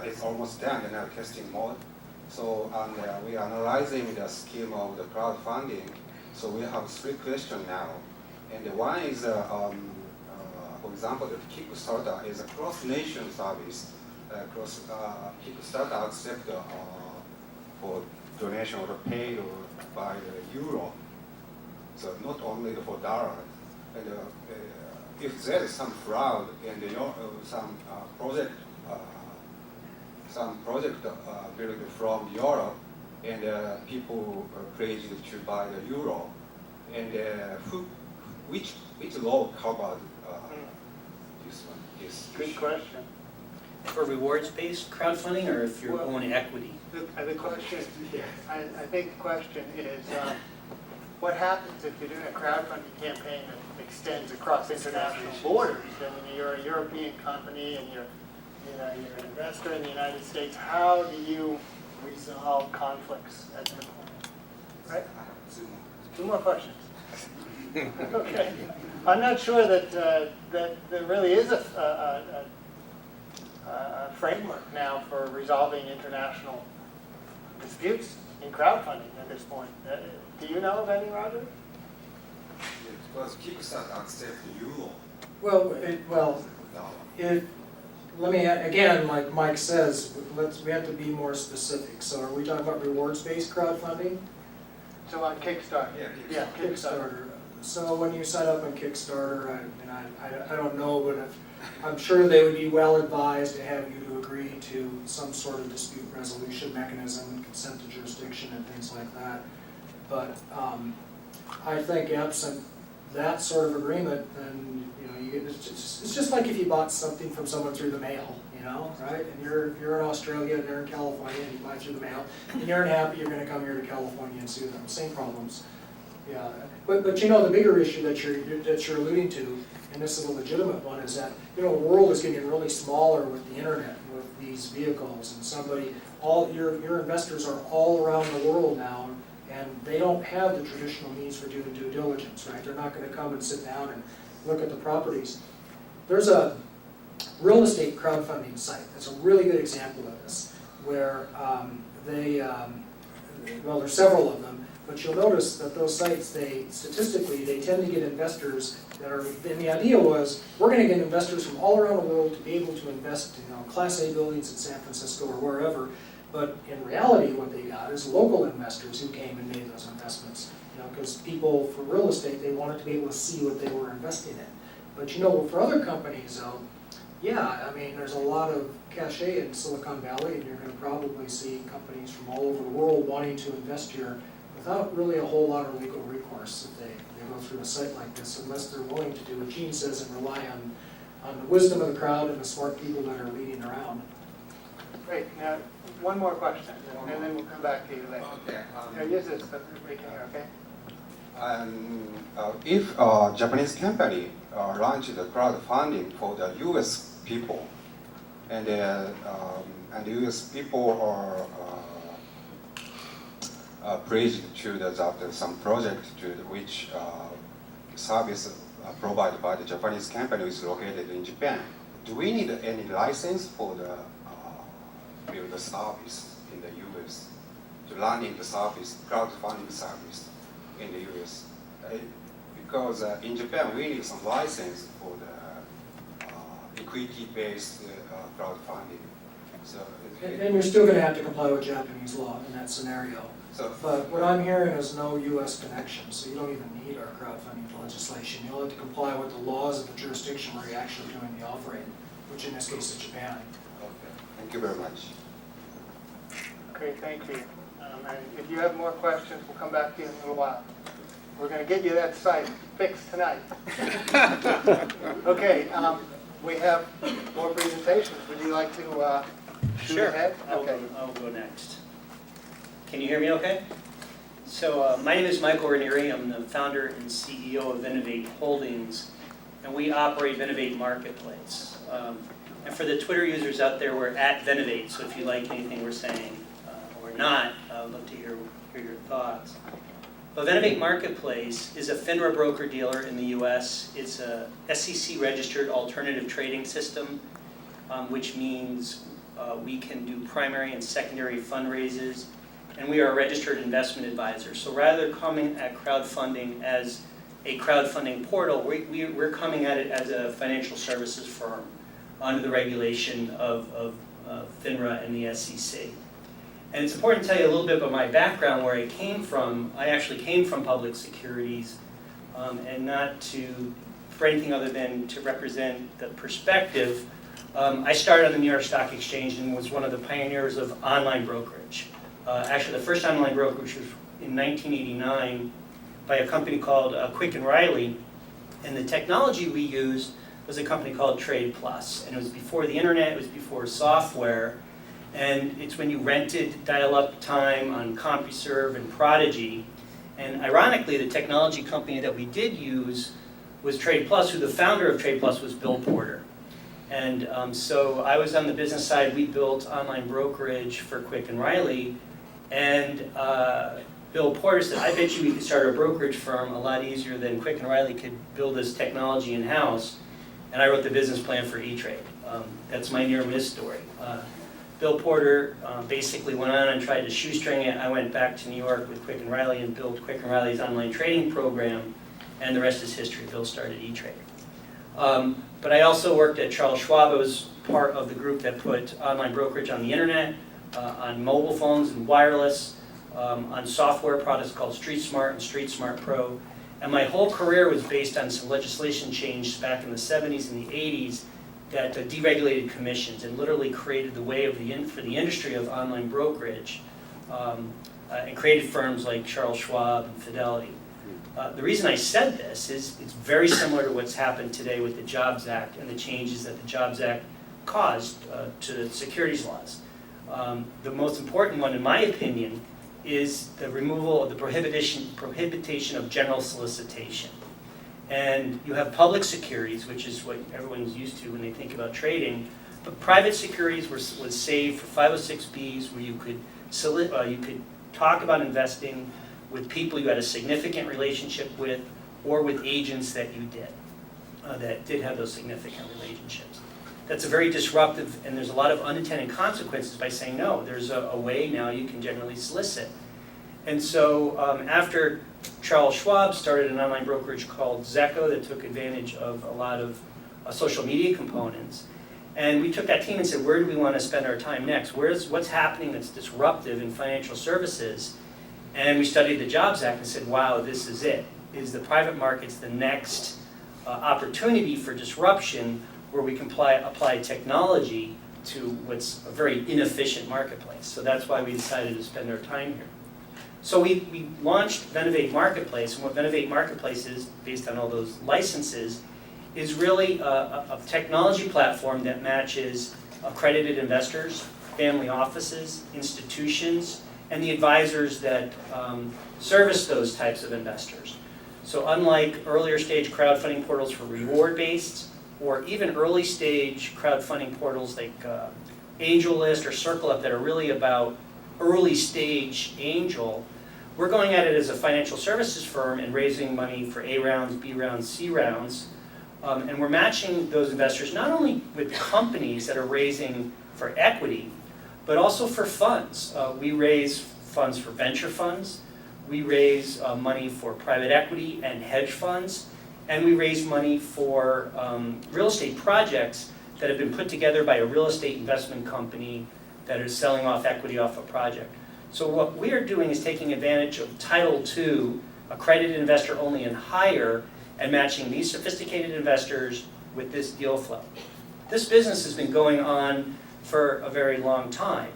it's almost done in our testing mode. So we are analyzing the scheme of the crowdfunding. So we have 3 questions now, and one is, for example, the Kickstarter is a cross-nation service. Kickstarter accepts for donation or paid or by the euro. So not only for dollar. And if there is some fraud and some project built from Europe, and people pledged to buy the euro, and which law covered this one? This Good issue? For question. rewards-based crowdfunding, or if you're Well- owning equity? The question, I think the question is, what happens if you're doing a crowdfunding campaign that extends across international borders? And you're a European company and you're an investor in the United States. How do you resolve conflicts at that point? Right? Two more questions. Okay. I'm not sure that there really is a framework now for resolving international disputes in crowdfunding at this point. Do you know of any, Roger? Because Kickstarter accepts euro. Let me, again, like Mike says, we have to be more specific. So are we talking about rewards-based crowdfunding? So on Kickstarter? Yeah, Kickstarter. So when you sign up on Kickstarter, I don't know, but I'm sure they would be well advised to have you to agree to some sort of dispute resolution mechanism and consent to jurisdiction and things like that. But I think absent that sort of agreement, then it's just like if you bought something from someone through the mail, right? And you're in Australia and they're in California and you buy through the mail, and you're unhappy, you're going to come here to California and sue them. Same problems. Yeah, but the bigger issue that you're alluding to, and this is a legitimate one, is that the world is getting really smaller with the internet, with these vehicles, and all your investors are all around the world now, and they don't have the traditional means for doing due diligence, right? They're not going to come and sit down and look at the properties. There's a real estate crowdfunding site that's a really good example of this, where there's several of them. But you'll notice that those sites, statistically, they tend to get investors that are, and the idea was, we're going to get investors from all around the world to be able to invest in Class A buildings in San Francisco or wherever. But in reality, what they got is local investors who came and made those investments. Because people, for real estate, they wanted to be able to see what they were investing in. But for other companies, there's a lot of cachet in Silicon Valley, and you're going to probably see companies from all over the world wanting to invest here without really a whole lot of legal recourse if they go through a site like this, unless they're willing to do what Gene says and rely on the wisdom of the crowd and the smart people that are leading around. Great. Now, one more question, and then we'll come back to you later. Okay. Use this, so we can hear, okay? If a Japanese company launched the crowdfunding for the U.S. people, and U.S. people are pledged to some project to which service provided by the Japanese company is located in Japan, do we need any license for the build the service in the U.S. to running the service, crowdfunding service in the U.S.? Because in Japan we need some license for the equity-based crowdfunding. So, And you're still going to have to comply with Japanese law in that scenario. But what I'm hearing is no U.S. connection, so you don't even need our crowdfunding legislation. You'll have to comply with the laws of the jurisdiction where you're actually doing the offering, which in this case is Japan. okay. Thank you very much. Okay, thank you. And if you have more questions, we'll come back to you in a little while. We're going to get you that site fixed tonight. Okay, we have more presentations. Would you like to shoot ahead? Okay. I'll go next. Can you hear me okay? So my name is Michael Raneri. I'm the founder and CEO of Venovate Holdings, and we operate Venovate Marketplace. And for the Twitter users out there, we're at Venovate, so if you like anything we're saying or not, I'd love to hear your thoughts. Well, Venovate Marketplace is a FINRA broker-dealer in the US. It's a SEC-registered alternative trading system, which means we can do primary and secondary fundraisers, and we are a registered investment advisor. So rather than coming at crowdfunding as a crowdfunding portal, we're coming at it as a financial services firm under the regulation of FINRA and the SEC. And it's important to tell you a little bit about my background, where I came from. I actually came from public securities, and not for anything other than to represent the perspective. I started on the New York Stock Exchange and was one of the pioneers of online brokerage. Actually, the first online brokerage was in 1989 by a company called Quick and Riley, and the technology we used was a company called Trade Plus, and it was before the internet, it was before software, and it's when you rented dial-up time on CompuServe and Prodigy, and ironically, the technology company that we did use was Trade Plus, who the founder of Trade Plus was Bill Porter. And so I was on the business side. We built online brokerage for Quick and Riley, and Bill Porter said, I bet you we could start a brokerage firm a lot easier than Quick and Riley could build this technology in-house. And I wrote the business plan for E-Trade. That's my near miss story. Bill Porter basically went on and tried to shoestring it. I went back to New York with Quick and Riley and built Quick and Riley's online trading program, and the rest is history. Bill started E-Trade. But I also worked at Charles Schwab. I was part of the group that put online brokerage on the internet, on mobile phones and wireless, on software products called StreetSmart and StreetSmart Pro. And my whole career was based on some legislation change back in the 70s and the 80s that deregulated commissions and literally created the way of for the industry of online brokerage, and created firms like Charles Schwab and Fidelity. The reason I said this is it's very similar to what's happened today with the Jobs Act and the changes that the Jobs Act caused to securities laws. The most important one, in my opinion, is the removal of the prohibition of general solicitation. And you have public securities, which is what everyone's used to when they think about trading, but private securities was saved for 506Bs, where you could talk about investing with people you had a significant relationship with, or with agents that you did have those significant relationships. That's a very disruptive, and there's a lot of unintended consequences by saying, no, there's a way now you can generally solicit. And so after Charles Schwab started an online brokerage called Zecco that took advantage of a lot of social media components, and we took that team and said, where do we want to spend our time next? What's happening that's disruptive in financial services? And we studied the Jobs Act and said, wow, this is it. Is the private markets the next opportunity for disruption, where we can apply technology to what's a very inefficient marketplace? So that's why we decided to spend our time here. So we launched Venovate Marketplace, and what Venovate Marketplace is, based on all those licenses, is really a technology platform that matches accredited investors, family offices, institutions, and the advisors that service those types of investors. So unlike earlier stage crowdfunding portals for reward-based, or even early stage crowdfunding portals like AngelList or CircleUp that are really about early stage angel, we're going at it as a financial services firm and raising money for A rounds, B rounds, C rounds. And we're matching those investors not only with companies that are raising for equity, but also for funds. We raise funds for venture funds. We raise money for private equity and hedge funds. And we raise money for real estate projects that have been put together by a real estate investment company that is selling off equity off a project. So what we are doing is taking advantage of Title II, accredited investor only and higher, and matching these sophisticated investors with this deal flow. This business has been going on for a very long time.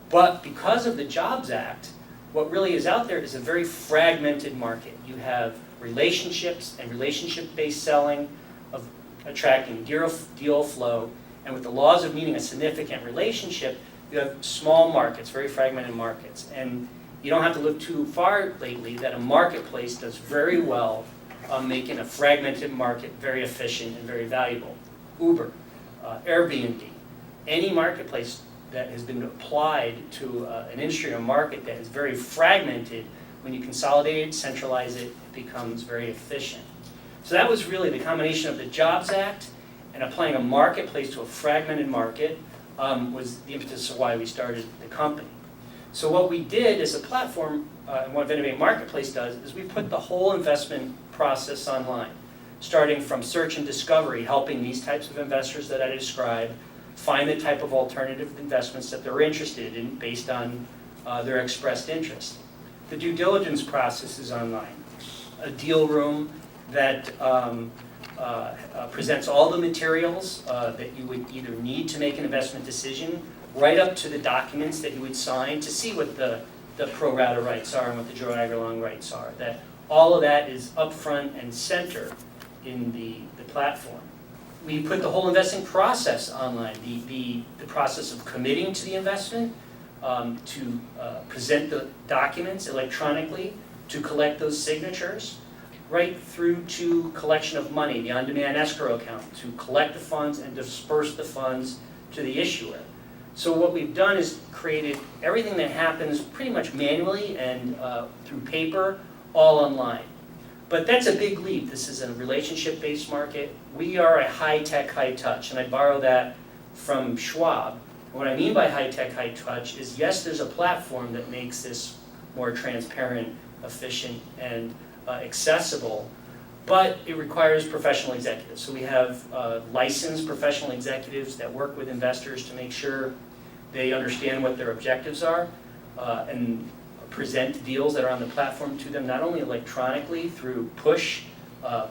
But because of the Jobs Act, what really is out there is a very fragmented market. You have relationships and relationship-based selling of attracting deal flow, and with the laws of needing a significant relationship, you have small markets, very fragmented markets. And you don't have to look too far lately that a marketplace does very well making a fragmented market very efficient and very valuable. Uber, Airbnb, any marketplace that has been applied to an industry or market that is very fragmented when you consolidate it, centralize it, it becomes very efficient. So that was really the combination of the Jobs Act and applying a marketplace to a fragmented market was the impetus of why we started the company. So what we did as a platform, and what Venovate Marketplace does, is we put the whole investment process online, starting from search and discovery, helping these types of investors that I described find the type of alternative investments that they're interested in based on their expressed interest. The due diligence process is online. A deal room that presents all the materials that you would either need to make an investment decision, right up to the documents that you would sign to see what the pro rata rights are and what the Joe Agarlong rights are. That all of that is upfront and center in the platform. We put the whole investing process online, the process of committing to the investment, to present the documents electronically, to collect those signatures, right through to collection of money, the on-demand escrow account, to collect the funds and disperse the funds to the issuer. So what we've done is created everything that happens pretty much manually and through paper, all online. But that's a big leap. This is a relationship-based market. We are a high-tech, high-touch, and I borrow that from Schwab. What I mean by high-tech, high-touch is, yes, there's a platform that makes this more transparent, efficient, and accessible, but it requires professional executives. So we have licensed professional executives that work with investors to make sure they understand what their objectives are and present deals that are on the platform to them, not only electronically through push,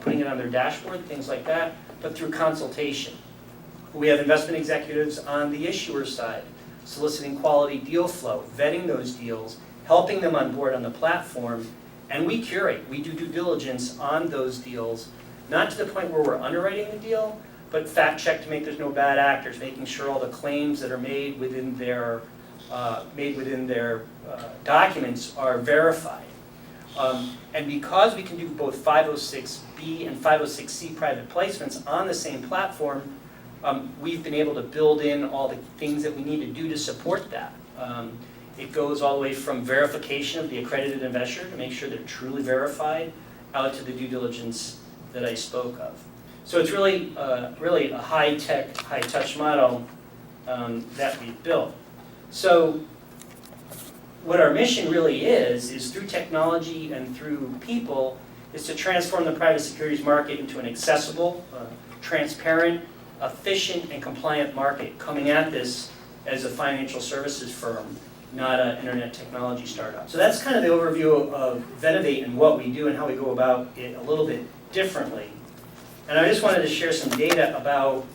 putting it on their dashboard, things like that, but through consultation. We have investment executives on the issuer side, soliciting quality deal flow, vetting those deals, helping them on board on the platform, and we curate. We do due diligence on those deals, not to the point where we're underwriting the deal, but fact check to make there's no bad actors, making sure all the claims that are made within their documents are verified. And because we can do both 506B and 506C private placements on the same platform, we've been able to build in all the things that we need to do to support that. It goes all the way from verification of the accredited investor to make sure they're truly verified, out to the due diligence that I spoke of. So it's really a high-tech, high-touch model that we've built. So what our mission really is through technology and through people, is to transform the private securities market into an accessible, transparent, efficient, and compliant market, coming at this as a financial services firm, not an internet technology startup. So that's kind of the overview of Venovate and what we do and how we go about it a little bit differently. And I just wanted to share some data about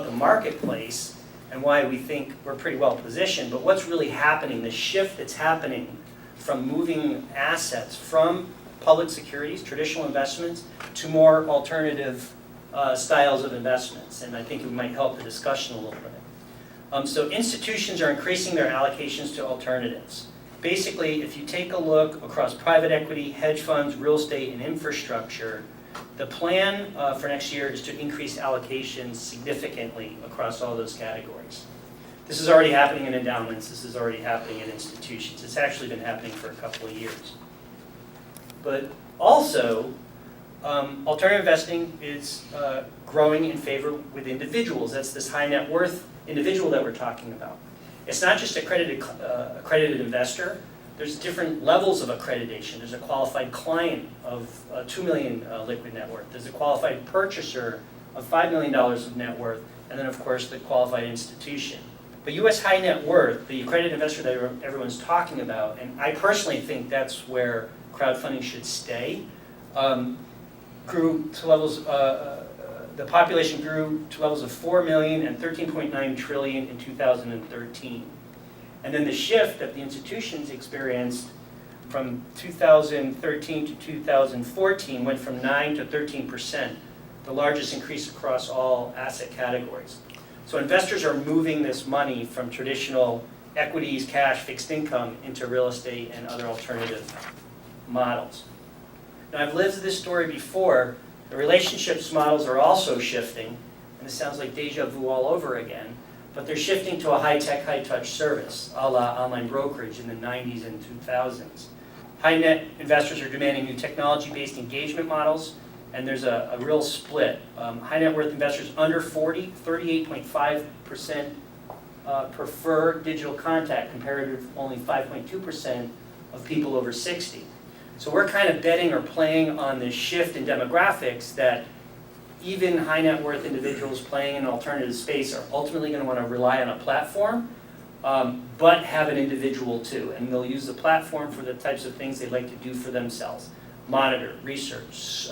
the marketplace and why we think we're pretty well positioned, but what's really happening, the shift that's happening from moving assets from public securities, traditional investments, to more alternative styles of investments, and I think it might help the discussion a little bit. So institutions are increasing their allocations to alternatives. Basically, if you take a look across private equity, hedge funds, real estate, and infrastructure, the plan for next year is to increase allocations significantly across all those categories. This is already happening in endowments. This is already happening in institutions. It's actually been happening for a couple of years. But also, alternative investing is growing in favor with individuals. That's this high net worth individual that we're talking about. It's not just accredited investor. There's different levels of accreditation. There's a qualified client of 2 million liquid net worth. There's a qualified purchaser of $5 million of net worth, and then of course the qualified institution. But U.S. high net worth, the accredited investor that everyone's talking about, and I personally think that's where crowdfunding should stay, grew to levels, the population grew to levels of 4 million and 13.9 trillion in 2013. And then the shift that the institutions experienced from 2013 to 2014 went from 9 to 13%, the largest increase across all asset categories. So investors are moving this money from traditional equities, cash, fixed income into real estate and other alternative models. Now, I've lived this story before. The relationships models are also shifting, and this sounds like deja vu all over again, but they're shifting to a high-tech, high-touch service, a la online brokerage in the 90s and 2000s. High net investors are demanding new technology-based engagement models, and there's a real split. High net worth investors under 40, 38.5% prefer digital contact compared to only 5.2% of people over 60. So we're kind of betting or playing on this shift in demographics that even high net worth individuals playing in an alternative space are ultimately going to want to rely on a platform, but have an individual too. And they'll use the platform for the types of things they'd like to do for themselves. Monitor, research,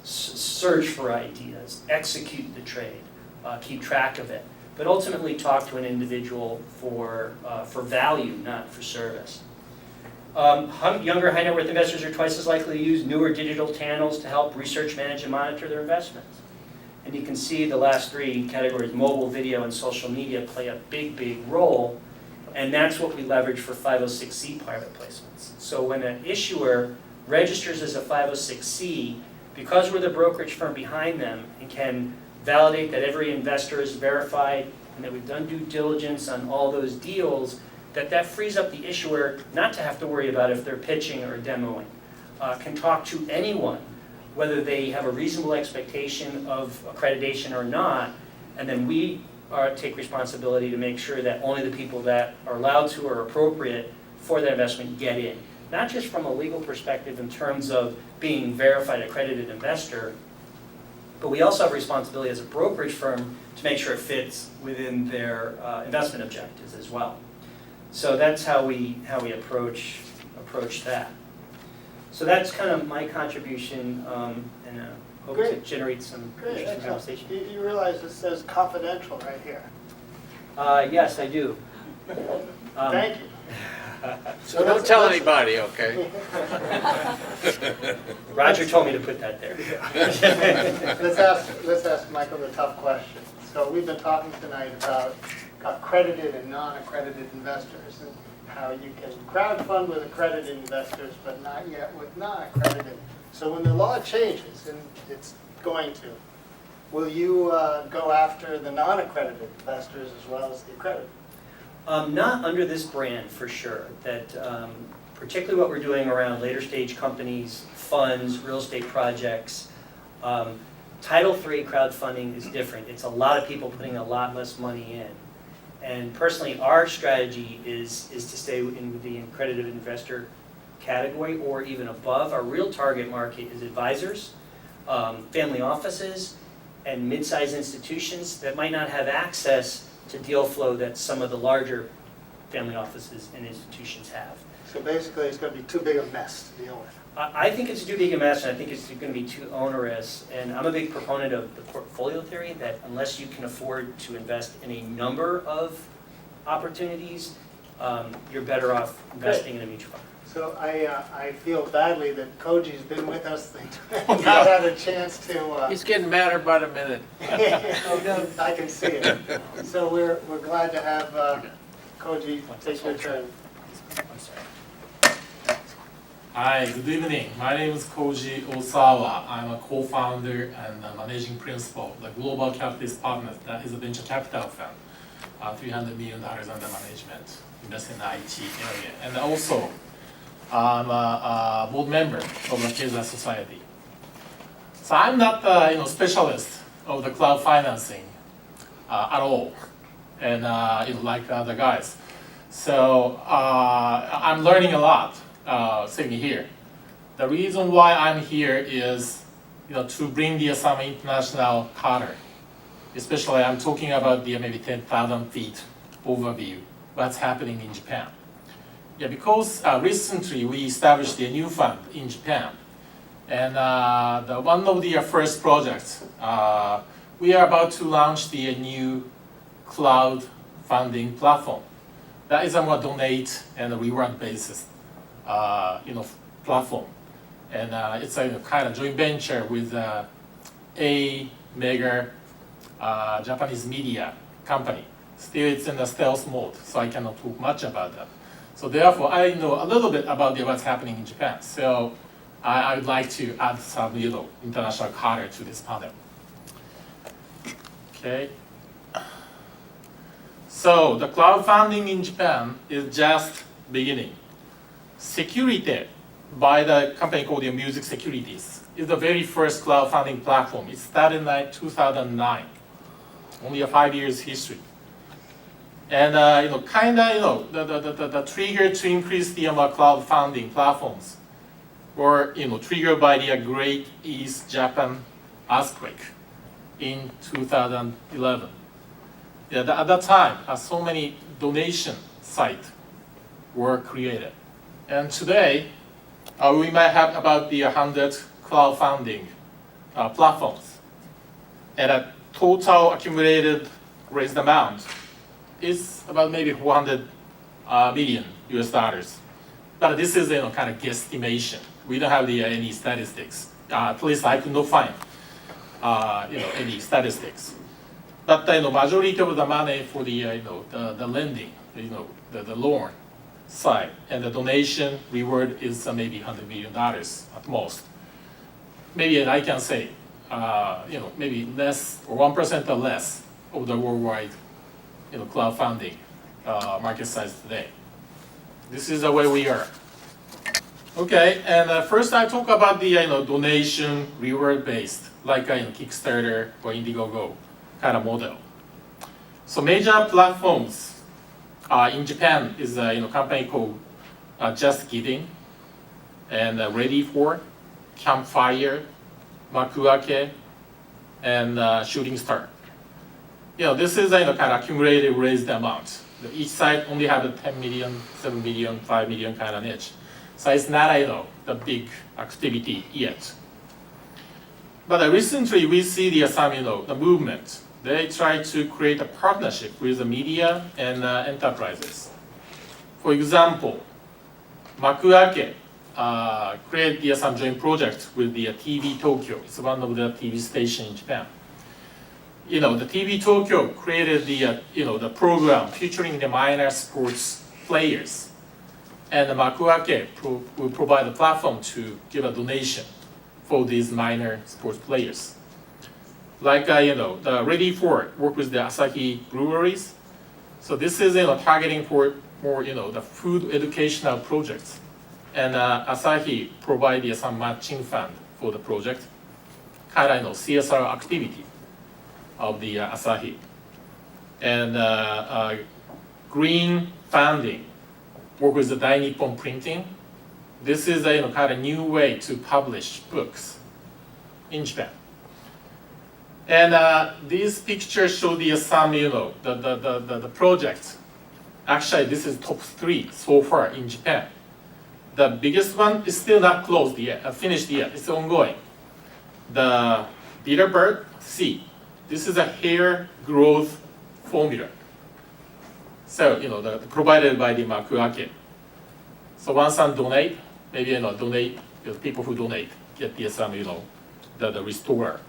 search for ideas, execute the trade, keep track of it. But ultimately talk to an individual for value, not for service. Younger high net worth investors are twice as likely to use newer digital channels to help research, manage, and monitor their investments. And you can see the last three categories, mobile, video, and social media, play a big, big role. And that's what we leverage for 506c private placements. So when an issuer registers as a 506c, because we're the brokerage firm behind them and can validate that every investor is verified and that we've done due diligence on all those deals, that frees up the issuer not to have to worry about if they're pitching or demoing. Can talk to anyone, whether they have a reasonable expectation of accreditation or not, and then we take responsibility to make sure that only the people that are allowed to or appropriate for that investment get in. Not just from a legal perspective in terms of being verified accredited investor, but we also have a responsibility as a brokerage firm to make sure it fits within their investment objectives as well. So that's how we approach that. So that's kind of my contribution, and hope to Great. generate some Great, interesting excellent. conversation. You realize it says confidential right here. Yes, I do. Thank you. So don't tell anybody, okay? Roger told me to put that there. Let's ask Michael the tough question. So we've been talking tonight about accredited and non-accredited investors and how you can crowdfund with accredited investors, but not yet with non-accredited. So when the law changes, and it's going to, will you go after the non-accredited investors as well as the accredited? Not under this brand, for sure. That particularly what we're doing around later stage companies, funds, real estate projects. Title III crowdfunding is different. It's a lot of people putting a lot less money in. And personally, our strategy is to stay in the accredited investor category or even above. Our real target market is advisors, family offices, and mid-sized institutions that might not have access to deal flow that some of the larger family offices and institutions have. So basically, it's going to be too big a mess to deal with. I think it's too big a mess, and I think it's going to be too onerous. And I'm a big proponent of the portfolio theory that unless you can afford to invest in a number of opportunities, you're better off investing in a mutual fund. So I feel badly that Koji's been with us, not had a chance to. He's getting madder by the minute. I can see it. So we're glad to have Koji take your turn. I'm sorry. Hi, good evening. My name is Koji Ozawa. I'm a co-founder and a managing principal of the Global Capitalist Partners. That is a venture capital fund, $300 million under management, investing in the IT area. And also, I'm a board member of the Keizai Society. So I'm not a specialist of the cloud financing at all, and like the other guys. So I'm learning a lot. Sitting here. The reason why I'm here is, to bring some international color. Especially, I'm talking about the maybe 10,000 feet overview, what's happening in Japan. Yeah, because recently we established a new fund in Japan, and one of the first projects, we are about to launch the new cloud funding platform. That is a more donate and reward basis. Platform, and it's a kind of joint venture with a mega Japanese media company. Still, it's in the stealth mode, so I cannot talk much about that. So therefore, I know a little bit about what's happening in Japan. So I would like to add some international color to this panel. Okay. So the crowdfunding in Japan is just beginning. Security by the company called Music Securities is the very first crowdfunding platform. It started in 2009, only a 5 years history. And the trigger to increase the crowdfunding platforms were triggered by the Great East Japan earthquake in 2011. At that time, so many donation sites were created. And today, we might have about 100 crowdfunding platforms. And a total accumulated raised amount is about maybe 400 million US dollars. But this is kind of guesstimation. We don't have any statistics. At least I could not find any statistics. But majority of the money for the lending, the loan side, and the donation reward is maybe $100 million at most. Maybe I can say, maybe less or 1% or less of the worldwide, crowdfunding market size today. This is the way we are. Okay, and first I talk about the donation reward based, like Kickstarter or Indiegogo kind of model. So major platforms in Japan is a company called Just Giving, and Ready For, Campfire, Makuake, and Shooting Star. This is kind of accumulated raised amount. Each site only have 10 million, 7 million, 5 million kind of niche. So it's not the big activity yet. But recently we see some the movement. They try to create a partnership with the media and enterprises. For example, Makuake created some joint project with the TV Tokyo. It's one of the TV stations in Japan. The TV Tokyo created the program featuring the minor sports players, and the Makuake will provide a platform to give a donation for these minor sports players. Like the Ready For work with the Asahi breweries. So this is targeting for more the food educational projects, and Asahi provided some matching fund for the project, kind of CSR activity of the Asahi. And Green Funding work with the Dai Nippon Printing. This is a kind of new way to publish books in Japan. And these pictures show some the projects. Actually, this is top 3 so far in Japan. The biggest one is still not closed yet, finished yet. It's ongoing. The Bitterbird seed. This is a hair growth formula. So provided by the Makuake. So once I donate, maybe donate people who donate get some the restorer.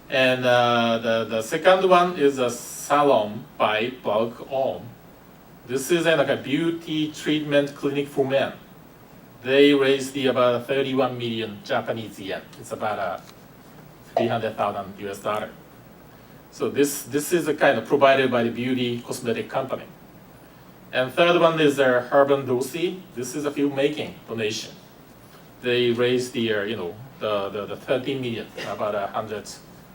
And the second one is a salon by Bulk On. This is like a beauty treatment clinic for men. They raised about 31 million Japanese yen. It's about 300,000 US dollar. So this is a kind of provided by the beauty cosmetic company. And third one is Herban Dosi. This is a filmmaking donation. They raised the 13 million, about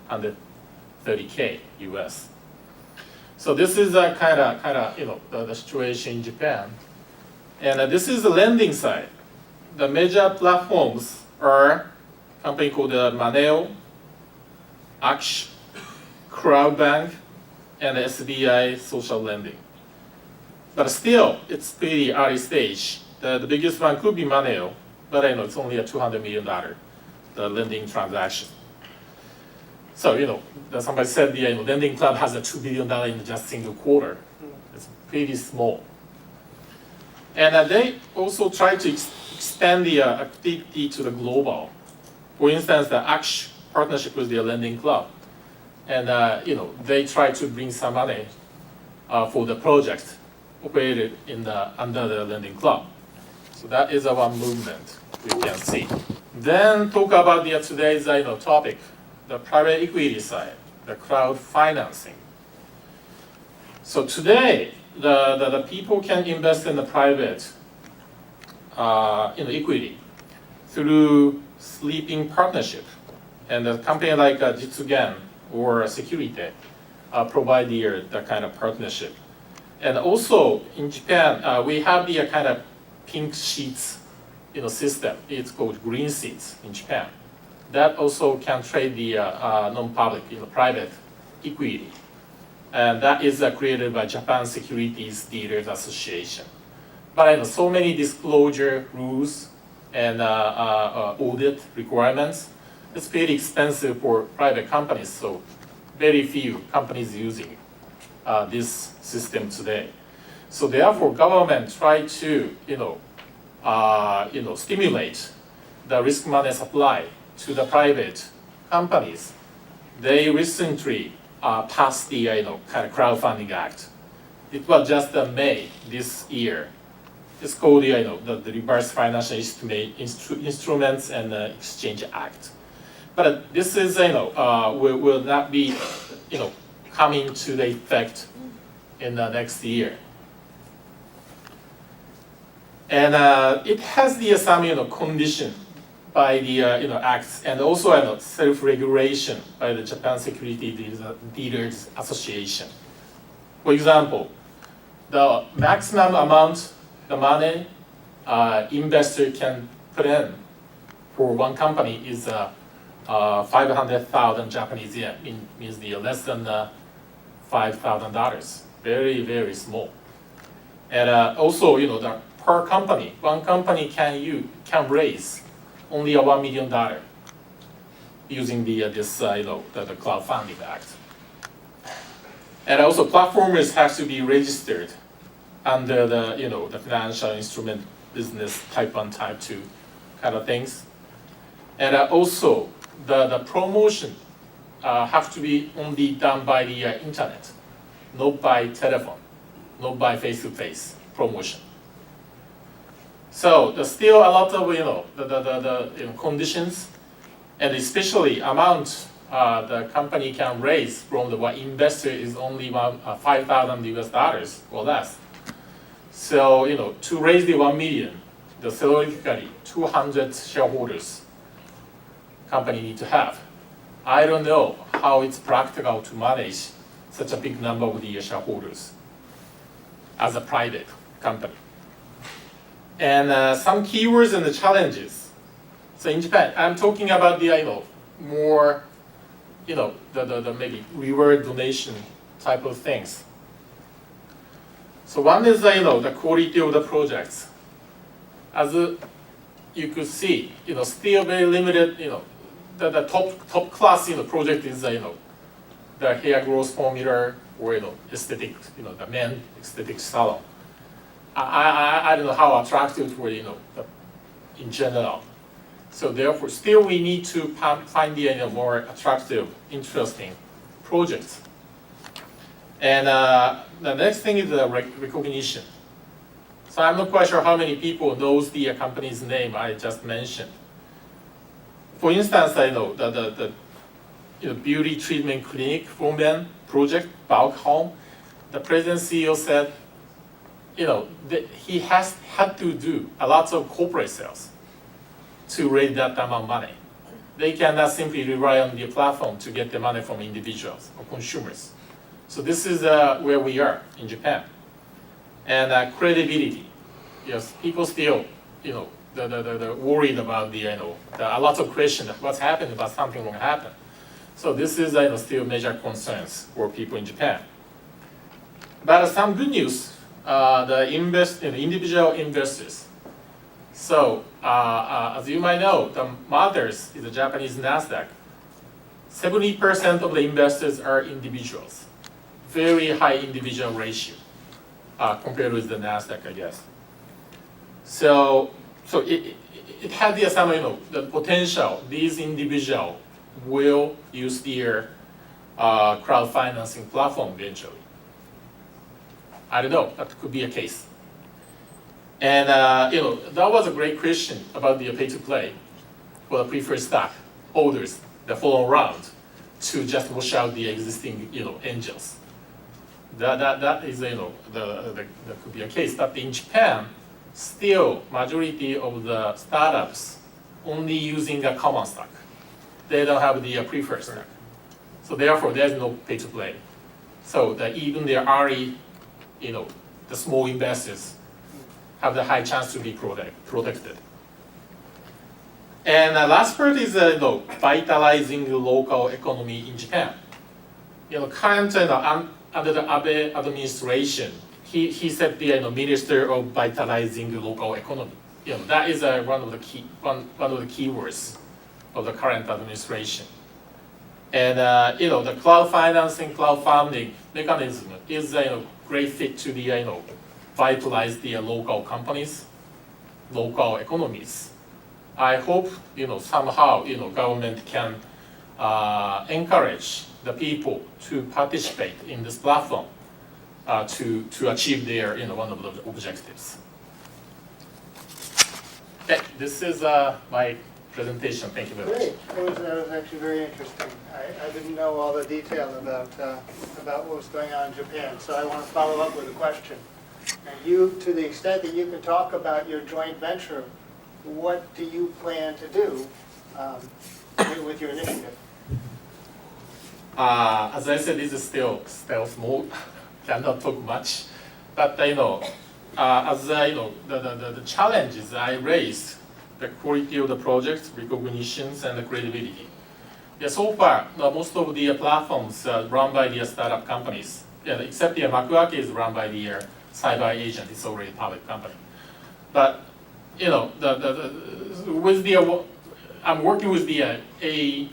130K US. So this is a kind of the situation in Japan. And this is the lending side. The major platforms are a company called Maneo, Aksh, Crowdbank, and SBI Social Lending. But still, it's pretty early stage. The biggest one could be Maneo, but it's only a $200 million, the lending transaction. So, somebody said the lending club has a $2 billion in just single quarter. It's pretty small. And they also try to extend the activity to the global. For instance, the Aksh partnership with the lending club. And they try to bring some money for the project operated under the lending club. So that is one movement we can see. Then talk about today's topic, the private equity side, the crowdfinancing. So today, the people can invest in the private equity through sleeping partnership. And a company like Jitsugen or Security provide the kind of partnership. And also in Japan, we have the kind of pink sheets system. It's called green sheets in Japan. That also can trade the non-public, private equity. And that is created by Japan Securities Dealers Association. But so many disclosure rules and audit requirements, it's pretty expensive for private companies, so very few companies using this system today. So therefore, government try to stimulate the risk money supply to the private companies. They recently passed the kind of Crowdfunding Act. It was just May this year. It's called the Reverse Financial Instruments and Exchange Act. But this is will not be coming to the effect in the next year. And it has the some condition by the acts, and also self-regulation by the Japan Security Dealers Association. For example, the maximum amount the money investor can put in for one company is 500,000 Japanese yen, means the less than $5,000. Very, very small. And also, the per company, one company can raise only $1 million using the Crowdfunding Act. And also, platformers have to be registered under the financial instrument business type 1, type 2 kind of things. And also, the promotion have to be only done by the internet, not by telephone, not by face-to-face promotion. So there's still a lot of the conditions, and especially amount the company can raise from the investor is only $5,000 or less. So to raise the 1 million, the theoretically 200 shareholders company need to have. I don't know how it's practical to manage such a big number of the shareholders as a private company. And some keywords and the challenges. So in Japan, I'm talking about the more the maybe reward donation type of things. So one is the quality of the projects. As you could see, still very limited. The top class project is the hair growth formula or aesthetic, the men aesthetic salon. I don't know how attractive for in general. So therefore, still we need to find the more attractive, interesting projects. And the next thing is the recognition. So I'm not quite sure how many people knows the company's name I just mentioned. For instance, I know the beauty treatment clinic for men project, Bulk Home. The president CEO said, he has had to do a lot of corporate sales to raise that amount of money. They cannot simply rely on the platform to get the money from individuals or consumers. So this is where we are in Japan. And credibility. Yes, people still, the worried about a lot of questions. What's happened about something will happen. So this is still major concerns for people in Japan. But some good news. The individual investors. So as you might know, the Mothers is a Japanese Nasdaq. 70% of the investors are individuals. Very high individual ratio compared with the Nasdaq, I guess. So it had the potential. These individuals will use their crowdfinancing platform eventually. I don't know, that could be a case. And that was a great question about the pay-to-play for the preferred stock holders, the follow round, to just wash out the existing angels. That is that could be a case. But in Japan, still majority of the startups only using a common stock. They don't have the preferred stock. So therefore, there's no pay to play. So even the early, the small investors have the high chance to be protected. And the last part is vitalizing the local economy in Japan. Current under the Abe administration, he said the Minister of Vitalizing the Local Economy. That is one of the keywords of the current administration. And the crowdfunding mechanism is a great fit to the vitalize the local companies, local economies. I hope somehow government can encourage the people to participate in this platform to achieve their one of the objectives. Okay, this is my presentation. Thank you very much. Great. That was actually very interesting. I didn't know all the detail about what was going on in Japan, so I want to follow up with a question. And you, to the extent that you can talk about your joint venture, what do you plan to do with your initiative? As I said, this is still stealth mode. Cannot talk much, but as the challenges I raised, the quality of the projects, recognitions, and the credibility. Yeah, so far, most of the platforms run by the startup companies, except the Makuake is run by the cyber agent. It's already a public company. But I'm working with a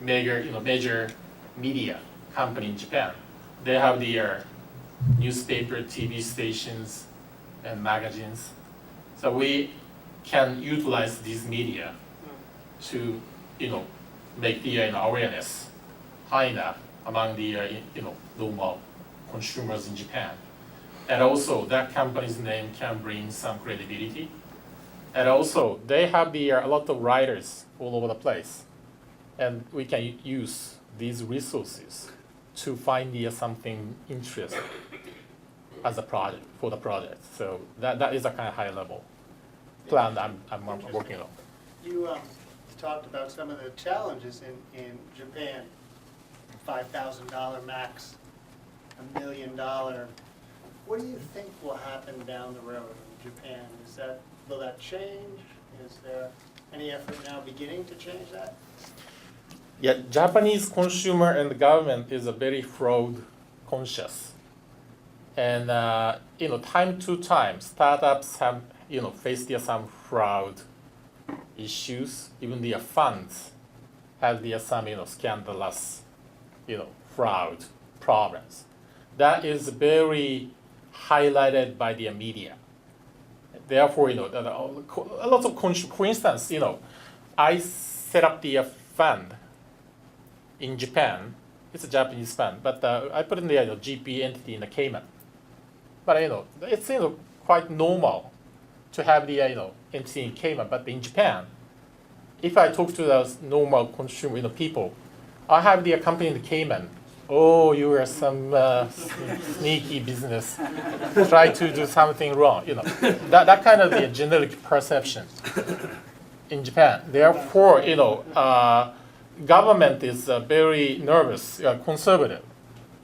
major media company in Japan. They have their newspaper, TV stations, and magazines. So we can utilize these media to make the awareness high enough among the normal consumers in Japan. And also that company's name can bring some credibility. And also they have a lot of writers all over the place. And we can use these resources to find something interesting as a project, for the project. So that is a kind of high level plan I'm working on. You talked about some of the challenges in Japan. $5,000 max, $1 million. What do you think will happen down the road in Japan? Will that change? Is there any effort now beginning to change that? Yeah, Japanese consumer and the government is a very fraud conscious. And time to time, startups have faced some fraud issues. Even their funds have some scandalous fraud problems. That is very highlighted by the media. Therefore, a lot of for instance, I set up the fund in Japan. It's a Japanese fund, but I put in the GP entity in the Cayman. But it's quite normal to have the entity in Cayman. But in Japan, if I talk to those normal consumer people, I have the company in the Cayman. Oh, you are some sneaky business. Try to do something wrong. That kind of the generic perception in Japan. Therefore, government is very nervous, conservative,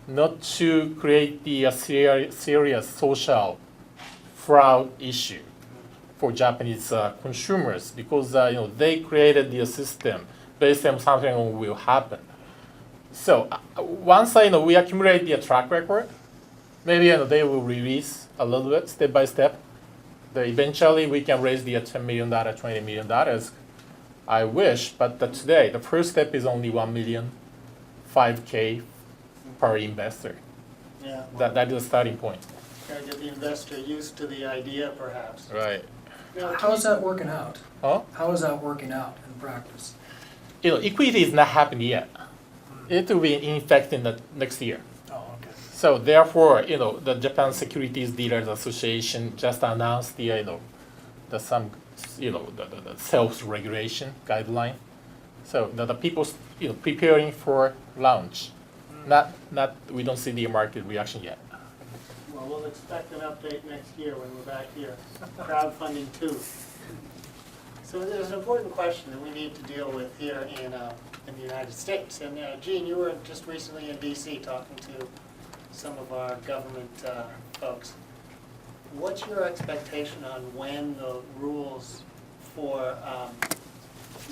not to create the serious social fraud issue for Japanese consumers, because they created the system based on something will happen. So once we accumulate the track record, maybe they will release a little bit, step by step. Eventually we can raise the $10 million, $20 million. I wish, but today the first step is only 1 million, 5K per investor. Yeah. That is the starting point. Gotta get the investor used to the idea, perhaps. Right. Now, How is that working out? Huh? How is that working out in practice? Equity is not happening yet. It will be in effect in the next year. Oh, okay. So therefore, the Japan Securities Dealers Association just announced the self-regulation guideline. So the people preparing for launch. Not we don't see the market reaction yet. Well, Well, we'll expect an update next year when we're back here. Crowdfunding 2. So there's an important question that we need to deal with here in the United States. And Gene, you were just recently in DC talking to some of our government folks. What's your expectation on when the rules for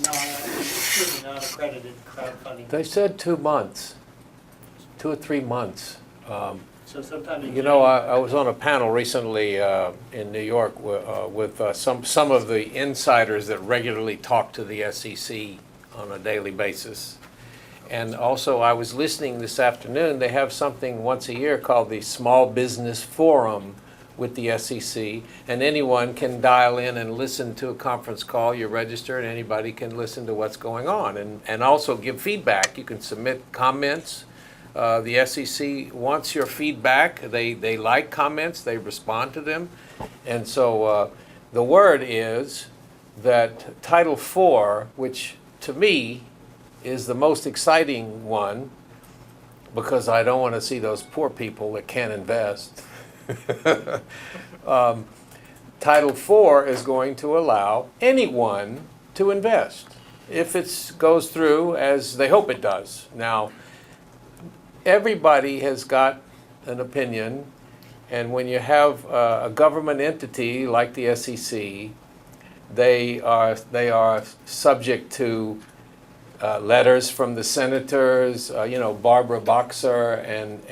non-accredited crowdfunding? They said 2 months, 2 or 3 months. So sometime in You know, I was on a panel recently in New York with some of the insiders that regularly talk to the SEC on a daily basis. And also, I was listening this afternoon. They have something once a year called the Small Business Forum with the SEC, and anyone can dial in and listen to a conference call. You're registered, and anybody can listen to what's going on and also give feedback. You can submit comments. The SEC wants your feedback. They like comments. They respond to them. And so the word is that Title IV, which to me is the most exciting one, because I don't want to see those poor people that can't invest. Title IV is going to allow anyone to invest if it goes through as they hope it does. Now, everybody has got an opinion, and when you have a government entity like the SEC, they are subject to letters from the senators. Barbara Boxer and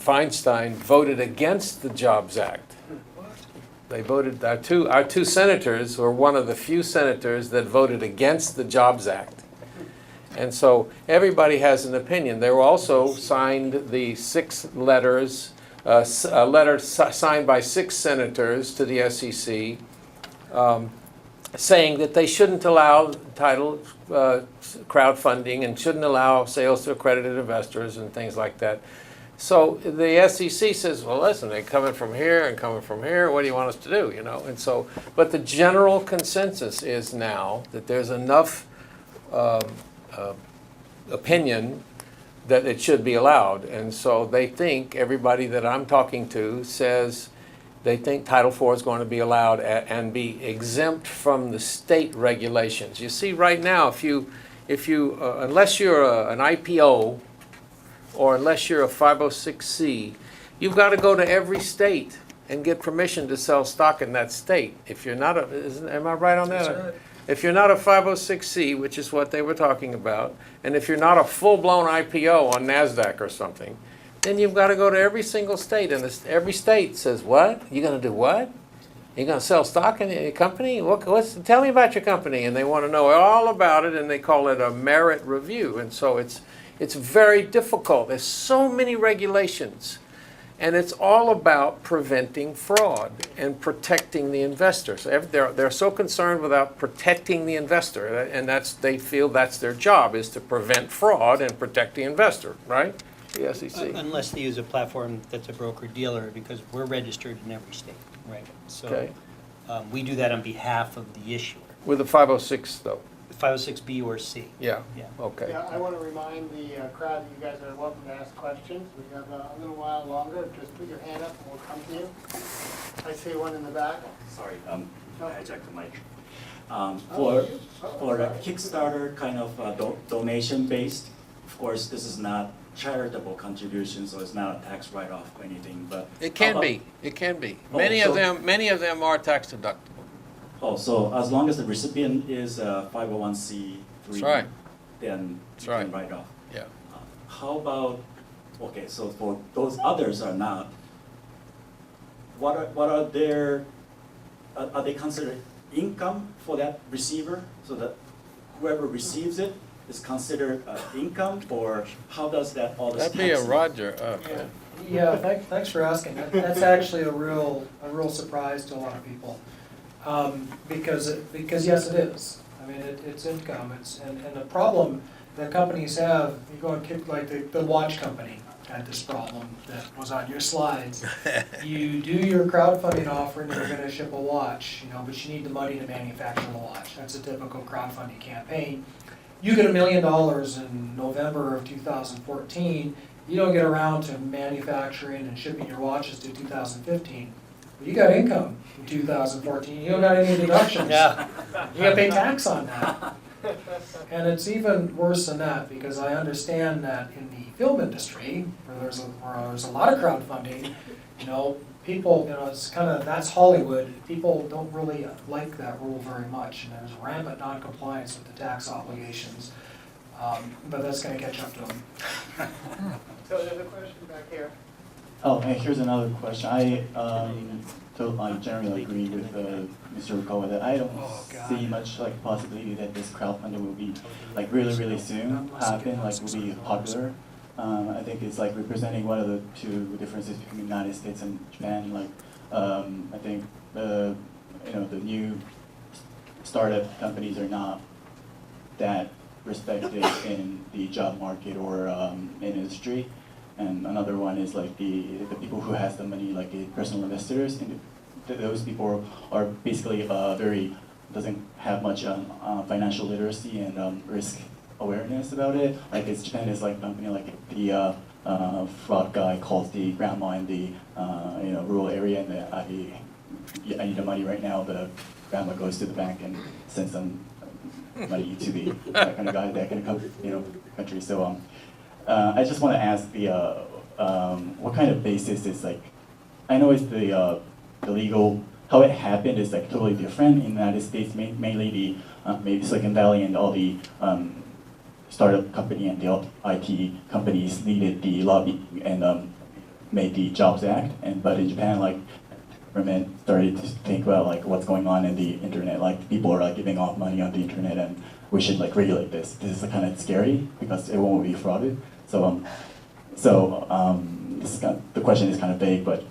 Feinstein voted against the Jobs Act. They voted, our two senators were one of the few senators that voted against the Jobs Act. And so everybody has an opinion. They were also signed the 6 letters, a letter signed by 6 senators to the SEC, saying that they shouldn't allow title crowdfunding and shouldn't allow sales to accredited investors and things like that. So the SEC says, well, listen, they're coming from here and coming from here. What do you want us to do? And so, but the general consensus is now that there's enough opinion that it should be allowed. And so they think, everybody that I'm talking to says, they think Title IV is going to be allowed and be exempt from the state regulations. You see, right now, if you unless you're an IPO or unless you're a 506c, you've got to go to every state and get permission to sell stock in that state. If you're not am I right on that? That's right. If you're not a 506c, which is what they were talking about, and if you're not a full-blown IPO on NASDAQ or something, then you've got to go to every single state, and every state says, what? You're going to do what? You're going to sell stock in your company? Tell me about your company. And they want to know all about it, and they call it a merit review. And so it's very difficult. There's so many regulations, and it's all about preventing fraud and protecting the investor. So they're so concerned about protecting the investor, and they feel that's their job, is to prevent fraud and protect the investor, right? The SEC. Unless they use a platform that's a broker-dealer, because we're registered in every state, right? So Okay. we do that on behalf of the issuer, With a 506, though. 506B or C. Yeah. Yeah. Okay. Yeah, I want to remind the crowd that you guys are welcome to ask questions. We have a little while longer. Just put your hand up and we'll come to you. I see one in the back. Sorry, I hijacked the mic. For a Kickstarter kind of donation based, of course, this is not charitable contribution, so it's not a tax write-off or anything. But It can be. It can be. Oh, Many so- of them are tax deductible. Oh, so as long as the recipient is a 501c3, That's right. then That's you can right. write off. Yeah. How about, okay, so for those others are not, what are their, are they considered income for that receiver? So that whoever receives it is considered income, or how does that all this That'd be a tax- Roger. Yeah, thanks for asking. That's actually a real surprise to a lot of people. Because yes, it is. I mean, it's income. And the problem that companies have, you go and kick, like the watch company had this problem that was on your slides. You do your crowdfunding offer and you're going to ship a watch, but you need the money to manufacture the watch. That's a typical crowdfunding campaign. you get $1 million in November of 2014, you don't get around to manufacturing and shipping your watches to 2015. But you got income in 2014, you don't got any deductions. Yeah. You gotta pay tax on that. And it's even worse than that, because I understand that in the film industry, where there's a lot of crowdfunding, people, it's kind of, that's Hollywood. People don't really like that rule very much, and there's rampant non-compliance with the tax obligations. But that's gonna catch up to them. So there's a question back here. Oh, and here's another question. I generally agree with Mr. Rukawa that I don't see much like possibility that this crowdfunding will be like really soon happen, like will be popular. I think it's like representing one of the two differences between the United States and Japan. Like I think the new startup companies are not that respected in the job market or industry. And another one is like the people who has the money, like the personal investors, and those people are basically doesn't have much financial literacy and risk awareness about it. Like Japan is like company like the fraud guy calls the grandma in the rural area and I need the money right now. The grandma goes to the bank and sends some money to that kind of guy, that kind of country. So I just want to ask what kind of basis is like, I know it's the legal, how it happened is like totally different in the United States, mainly the maybe Silicon Valley and all the startup company and the IT companies needed the lobby and made the Jobs Act, but in Japan, like government started to think about like what's going on in the internet, like people are like giving off money on the internet and we should like regulate this. This is kind of scary because it won't be frauded. So this is the question is kind of vague, but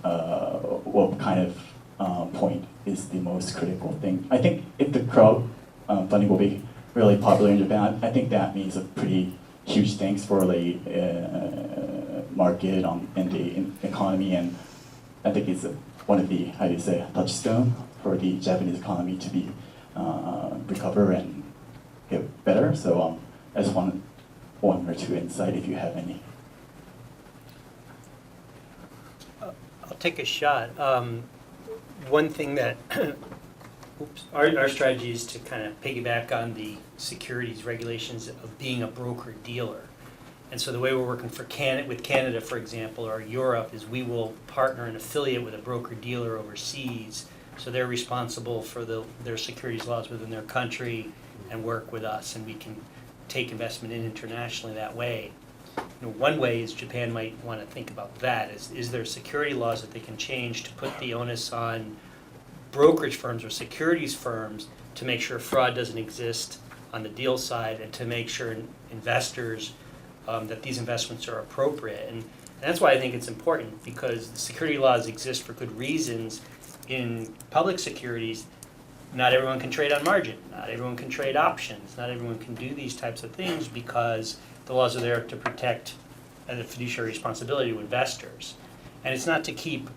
what kind of point is the most critical thing? I think if the crowdfunding will be really popular in Japan, I think that means a pretty huge things for the market and the economy, and I think it's one of the, how do you say, touchstone for the Japanese economy to be recover and get better. So I just want one or two insight if you have any. I'll take a shot. One thing that our strategy is to kind of piggyback on the securities regulations of being a broker-dealer. And so the way we're working with Canada, for example, or Europe, is we will partner and affiliate with a broker-dealer overseas. So they're responsible for their securities laws within their country and work with us, and we can take investment in internationally that way. One way is Japan might want to think about that, is there security laws that they can change to put the onus on brokerage firms or securities firms to make sure fraud doesn't exist on the deal side and to make sure investors that these investments are appropriate. And that's why I think it's important, because the security laws exist for good reasons. In public securities, not everyone can trade on margin, not everyone can trade options, not everyone can do these types of things because the laws are there to protect the fiduciary responsibility to investors. And it's not to keep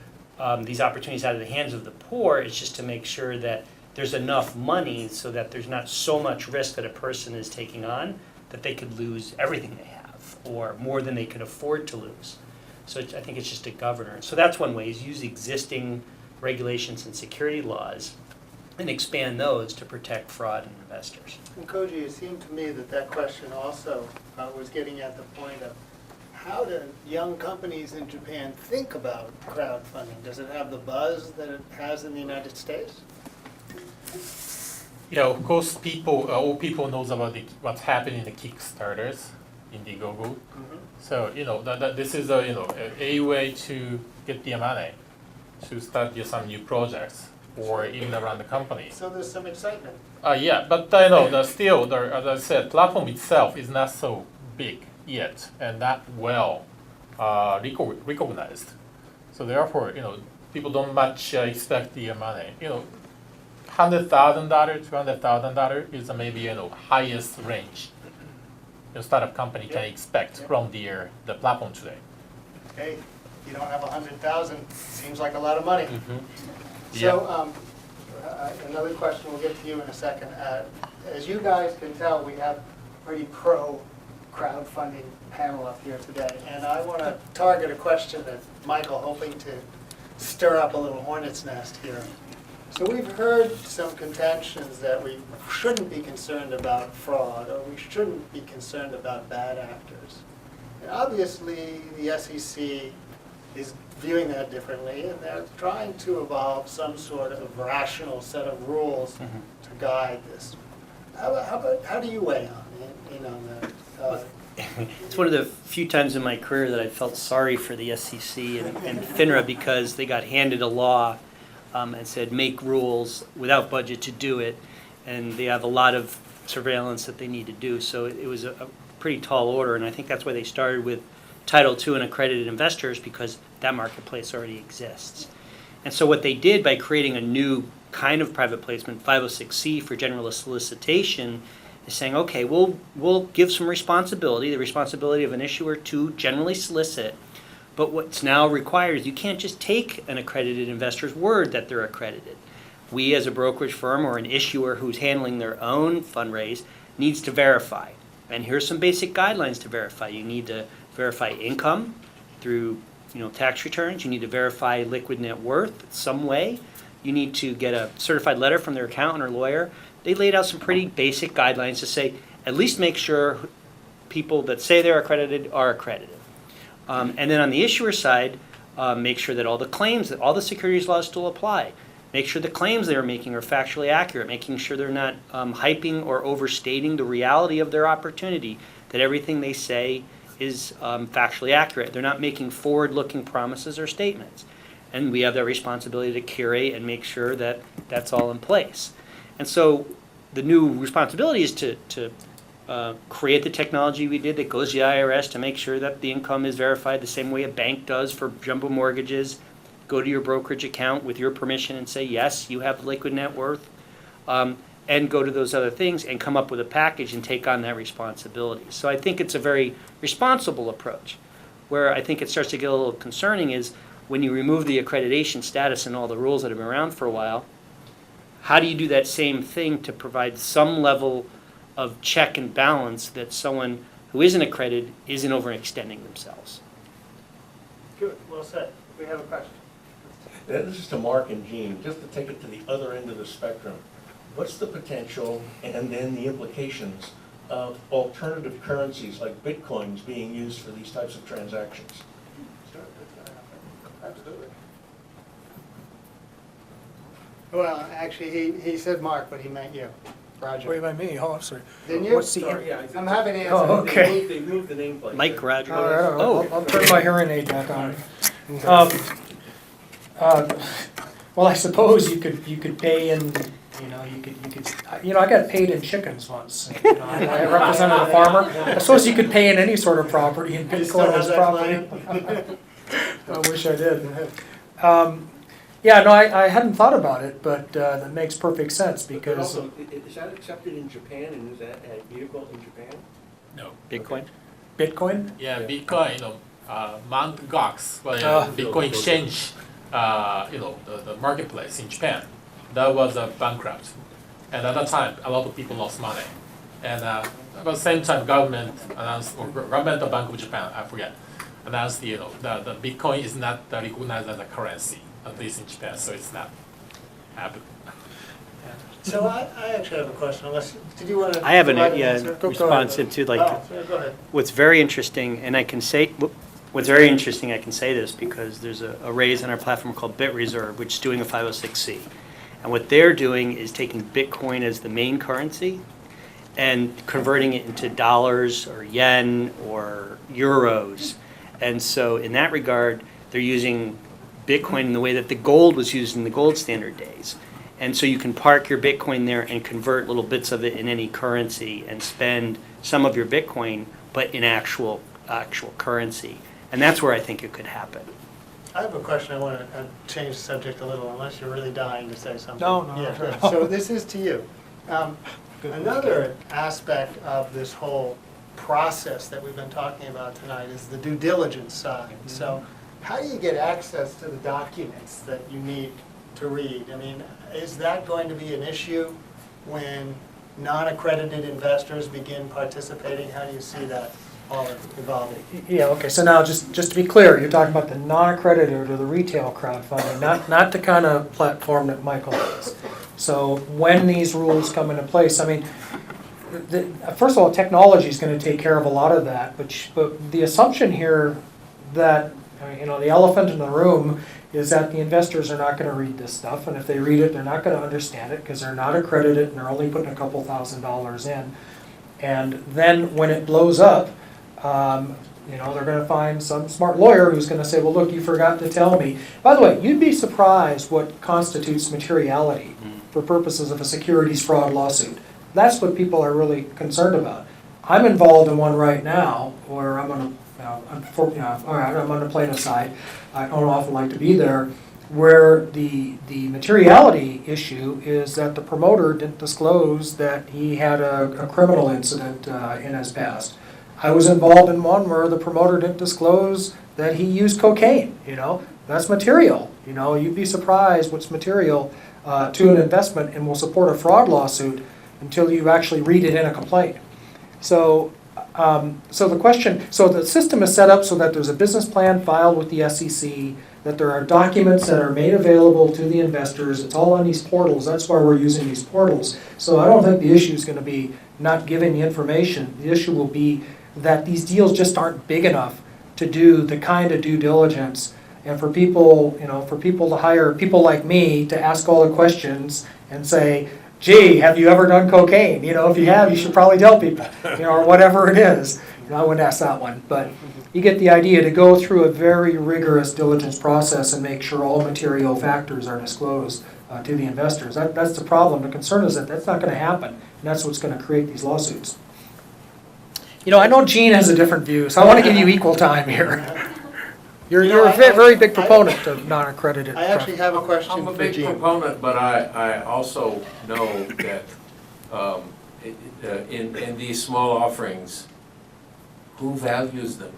these opportunities out of the hands of the poor, it's just to make sure that there's enough money so that there's not so much risk that a person is taking on that they could lose everything they have or more than they could afford to lose. So I think it's just a governor. So that's one way, is use existing regulations and security laws and expand those to protect fraud and investors. And Koji, it seemed to me that question also was getting at the point of how do young companies in Japan think about crowdfunding? Does it have the buzz that it has in the United States? Yeah, of course, all people knows about what's happening in the Kickstarters, Indiegogo. Mm-hmm. So that this is a way to get the money to start some new projects or even around the company. So there's some excitement. Yeah, but still, as I said, platform itself is not so big yet and not well recognized. So therefore, people don't much expect the money. $100,000, $200,000 is maybe highest range a startup company can expect from the platform today. Hey, you don't have 100,000, seems like a lot of money. Mm-hmm. So another question, we'll get to you in a second. As you guys can tell, we have pretty pro crowdfunding panel up here today, and I want to target a question that Michael, hoping to stir up a little hornet's nest here. So we've heard some contentions that we shouldn't be concerned about fraud, or we shouldn't be concerned about bad actors. And obviously, the SEC is viewing that differently, and they're trying to evolve some sort of rational set of rules to guide this. How do you weigh in on that? It's one of the few times in my career that I felt sorry for the SEC and FINRA because they got handed a law and said make rules without budget to do it, and they have a lot of surveillance that they need to do. So it was a pretty tall order, and I think that's why they started with Title II and accredited investors, because that marketplace already exists. And so what they did by creating a new kind of private placement, 506C for generalist solicitation, is saying, okay, we'll give some responsibility, the responsibility of an issuer to generally solicit, but what's now required is you can't just take an accredited investor's word that they're accredited. We as a brokerage firm or an issuer who's handling their own fundraise needs to verify. And here's some basic guidelines to verify. You need to verify income through tax returns. You need to verify liquid net worth some way. You need to get a certified letter from their accountant or lawyer. They laid out some pretty basic guidelines to say, at least make sure people that say they're accredited are accredited. And then on the issuer side, make sure that all the claims, that all the securities laws still apply. Make sure the claims they are making are factually accurate, making sure they're not hyping or overstating the reality of their opportunity, that everything they say is factually accurate. They're not making forward-looking promises or statements. And we have that responsibility to curate and make sure that that's all in place. And so the new responsibility is to create the technology we did that goes to the IRS to make sure that the income is verified the same way a bank does for jumbo mortgages. Go to your brokerage account with your permission and say, yes, you have liquid net worth, and go to those other things and come up with a package and take on that responsibility. So I think it's a very responsible approach. Where I think it starts to get a little concerning is when you remove the accreditation status and all the rules that have been around for a while, how do you do that same thing to provide some level of check and balance that someone who isn't accredited isn't overextending themselves? Good, well said. We have a question. This is to Mark and Gene, just to take it to the other end of the spectrum. What's the potential and then the implications of alternative currencies like Bitcoins being used for these types of transactions? Absolutely. Well, actually, he said Mark, but he meant you, Roger. Wait, by me? Oh, I'm sorry. Didn't you? What's the? Sorry, yeah, I'm happy to answer. Oh, okay. They moved the nameplate. Mike, Roger. All right, Oh. I'll turn my hearing aid back on. Well, I suppose you could pay in, I got paid in chickens once. I represented a farmer. I suppose you could pay in any sort of property in You still Bitcoin have as that property. I wish I did. I hadn't thought about it, but that makes perfect sense But because also, is that accepted in Japan, and is that a vehicle in Japan? No. Bitcoin? Bitcoin. Yeah, Bitcoin, Mt. Gox, Oh. Bitcoin exchange, the marketplace in Japan, that was bankrupt. And at that time, a lot of people lost money. And about the same time, government announced, or government or Bank of Japan, I forget, announced the Bitcoin is not recognized as a currency, at least in Japan, so it's not happening. So I actually have a question, did you want to? I have an provide an answer? response into Oh, yeah, go ahead. what's very interesting, and I can say, what's very interesting, I can say this because there's a raise on our platform called BitReserve, which is doing a 506C. And what they're doing is taking Bitcoin as the main currency and converting it into dollars or yen or euros. And so in that regard, they're using Bitcoin in the way that the gold was used in the gold standard days. And so you can park your Bitcoin there and convert little bits of it in any currency and spend some of your Bitcoin, but in actual currency. And that's where I think it could happen. I have a question, I want to change the subject a little, unless you're really dying to say something. No, Yeah, sure. good. So this is to you. Another aspect of this whole process that we've been talking about tonight is the due diligence side. So how do you get access to the documents that you need to read? I mean, is that going to be an issue when non-accredited investors begin participating? How do you see that all evolving? Yeah, okay, so now just to be clear, you're talking about the non-accredited or the retail crowdfunding, not the kind of platform that Michael has. So when these rules come into place, I mean, first of all, technology is going to take care of a lot of that, but the assumption here that, you know, the elephant in the room is that the investors are not going to read this stuff, and if they read it, they're not going to understand it because they're not accredited and they're only putting a couple $1,000s in. And then when it blows up, you know, they're going to find some smart lawyer who's going to say, well, look, you forgot to tell me. By the way, you'd be surprised what constitutes materiality for purposes of a securities fraud lawsuit. That's what people are really concerned about. I'm involved in one right now where I'm on the plaintiff side. I don't often like to be there, where the materiality issue is that the promoter didn't disclose that he had a criminal incident in his past. I was involved in one where the promoter didn't disclose that he used cocaine. You know, that's material. You know, you'd be surprised what's material to an investment and will support a fraud lawsuit until you actually read it in a complaint. So the system is set up so that there's a business plan filed with the SEC, that there are documents that are made available to the investors. It's all on these portals. That's why we're using these portals. So I don't think the issue is going to be not giving the information. The issue will be that these deals just aren't big enough to do the kind of due diligence, and for people, you know, for people to hire people like me to ask all the questions and say, gee, have you ever done cocaine? You know, if you have, you should probably tell people, you know, or whatever it is. You know, I wouldn't ask that one, but you get the idea, to go through a very rigorous diligence process and make sure all material factors are disclosed to the investors. That's the problem. The concern is that that's not going to happen, and that's what's going to create these lawsuits. You know, I know Gene has a different view, so I want to give you equal time here. You're a very big proponent of non-accredited. I actually have a question I'm a for big Gene. proponent, but I also know that in these small offerings, who values them?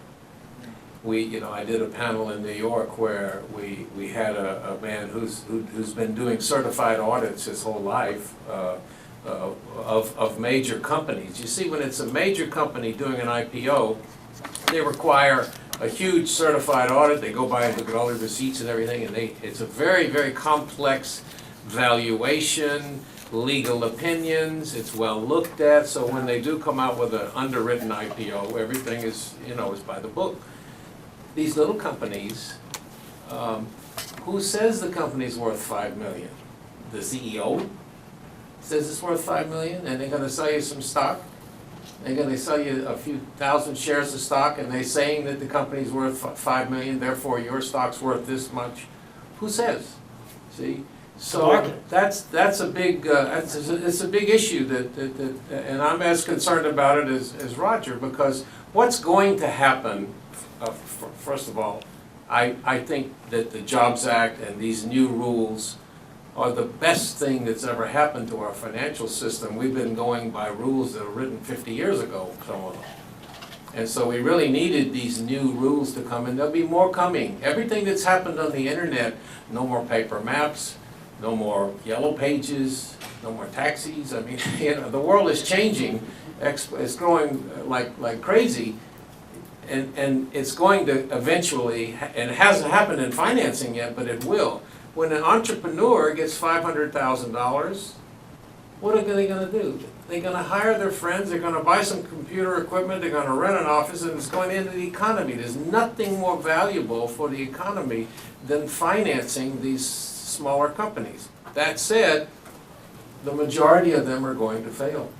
I did a panel in New York where we had a man who's been doing certified audits his whole life of major companies. You see, when it's a major company doing an IPO, they require a huge certified audit. They go by and look at all the receipts and everything, and it's a very, very complex valuation, legal opinions, it's well looked at, so when they do come out with an underwritten IPO, everything is by the book. These little companies, who says the company's worth $5 million? The CEO says it's worth $5 million, and they're gonna sell you some stock? They're going to sell you a few thousand shares of stock, and they're saying that the company's worth $5 million, therefore your stock's worth this much. Who says? See, so that's a big it's a big issue and I'm as concerned about it as Roger, because what's going to happen? First of all, I think that the Jobs Act and these new rules are the best thing that's ever happened to our financial system. We've been going by rules that were written 50 years ago, some of them. And so we really needed these new rules to come, and there'll be more coming. Everything that's happened on the internet, no more paper maps, no more yellow pages, no more taxis. I mean, the world is changing. It's growing like crazy. And it's going to eventually, and it hasn't happened in financing yet, but it will. When an entrepreneur gets $500,000, what are they going to do? They're going to hire their friends, they're going to buy some computer equipment, they're going to rent an office, and it's going into the economy. There's nothing more valuable for the economy than financing these smaller companies. That said, the majority of them are going to fail.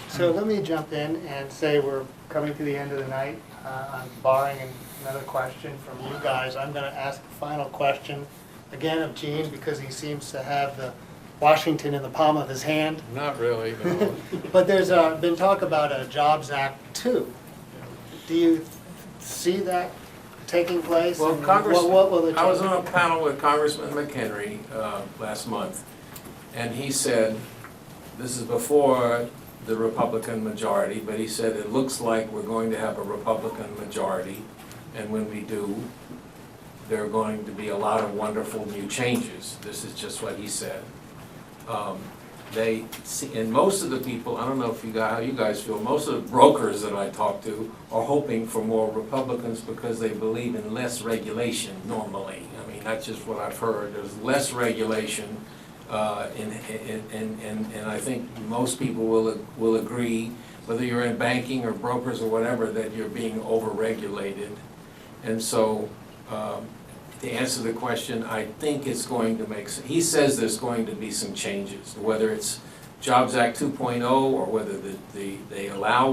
So let me jump in and say we're coming to the end of the night. I'm barring another question from you guys. I'm going to ask a final question, again of Gene, because he seems to have the Washington in the palm of his hand. Not really, no. But there's been talk about a Jobs Act 2. Do you see that taking place? Well, And Congressman, what will it I was take? on a panel with Congressman McHenry last month, and he said, this is before the Republican majority, but he said it looks like we're going to have a Republican majority, and when we do, there are going to be a lot of wonderful new changes. This is just what he said. they see, and most of the people, I don't know if how you guys feel, most of the brokers that I talk to are hoping for more Republicans because they believe in less regulation normally. I mean, that's just what I've heard. There's less regulation, and I think most people will agree, whether you're in banking or brokers or whatever, that you're being over-regulated. And so, to answer the question, I think it's going to make, he says there's going to be some changes, whether it's Jobs Act 2.0 or whether they allow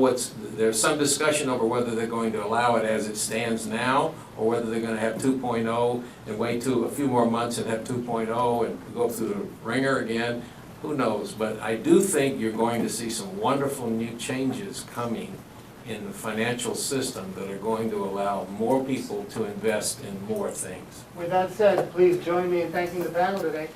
there's some discussion over whether they're going to allow it as it stands now or whether they're going to have 2.0 and wait to a few more months and have 2.0 and go through the ringer again. Who knows? But I do think you're going to see some wonderful new changes coming in the financial system that are going to allow more people to invest in more things. With that said, please join me in thanking the panel today.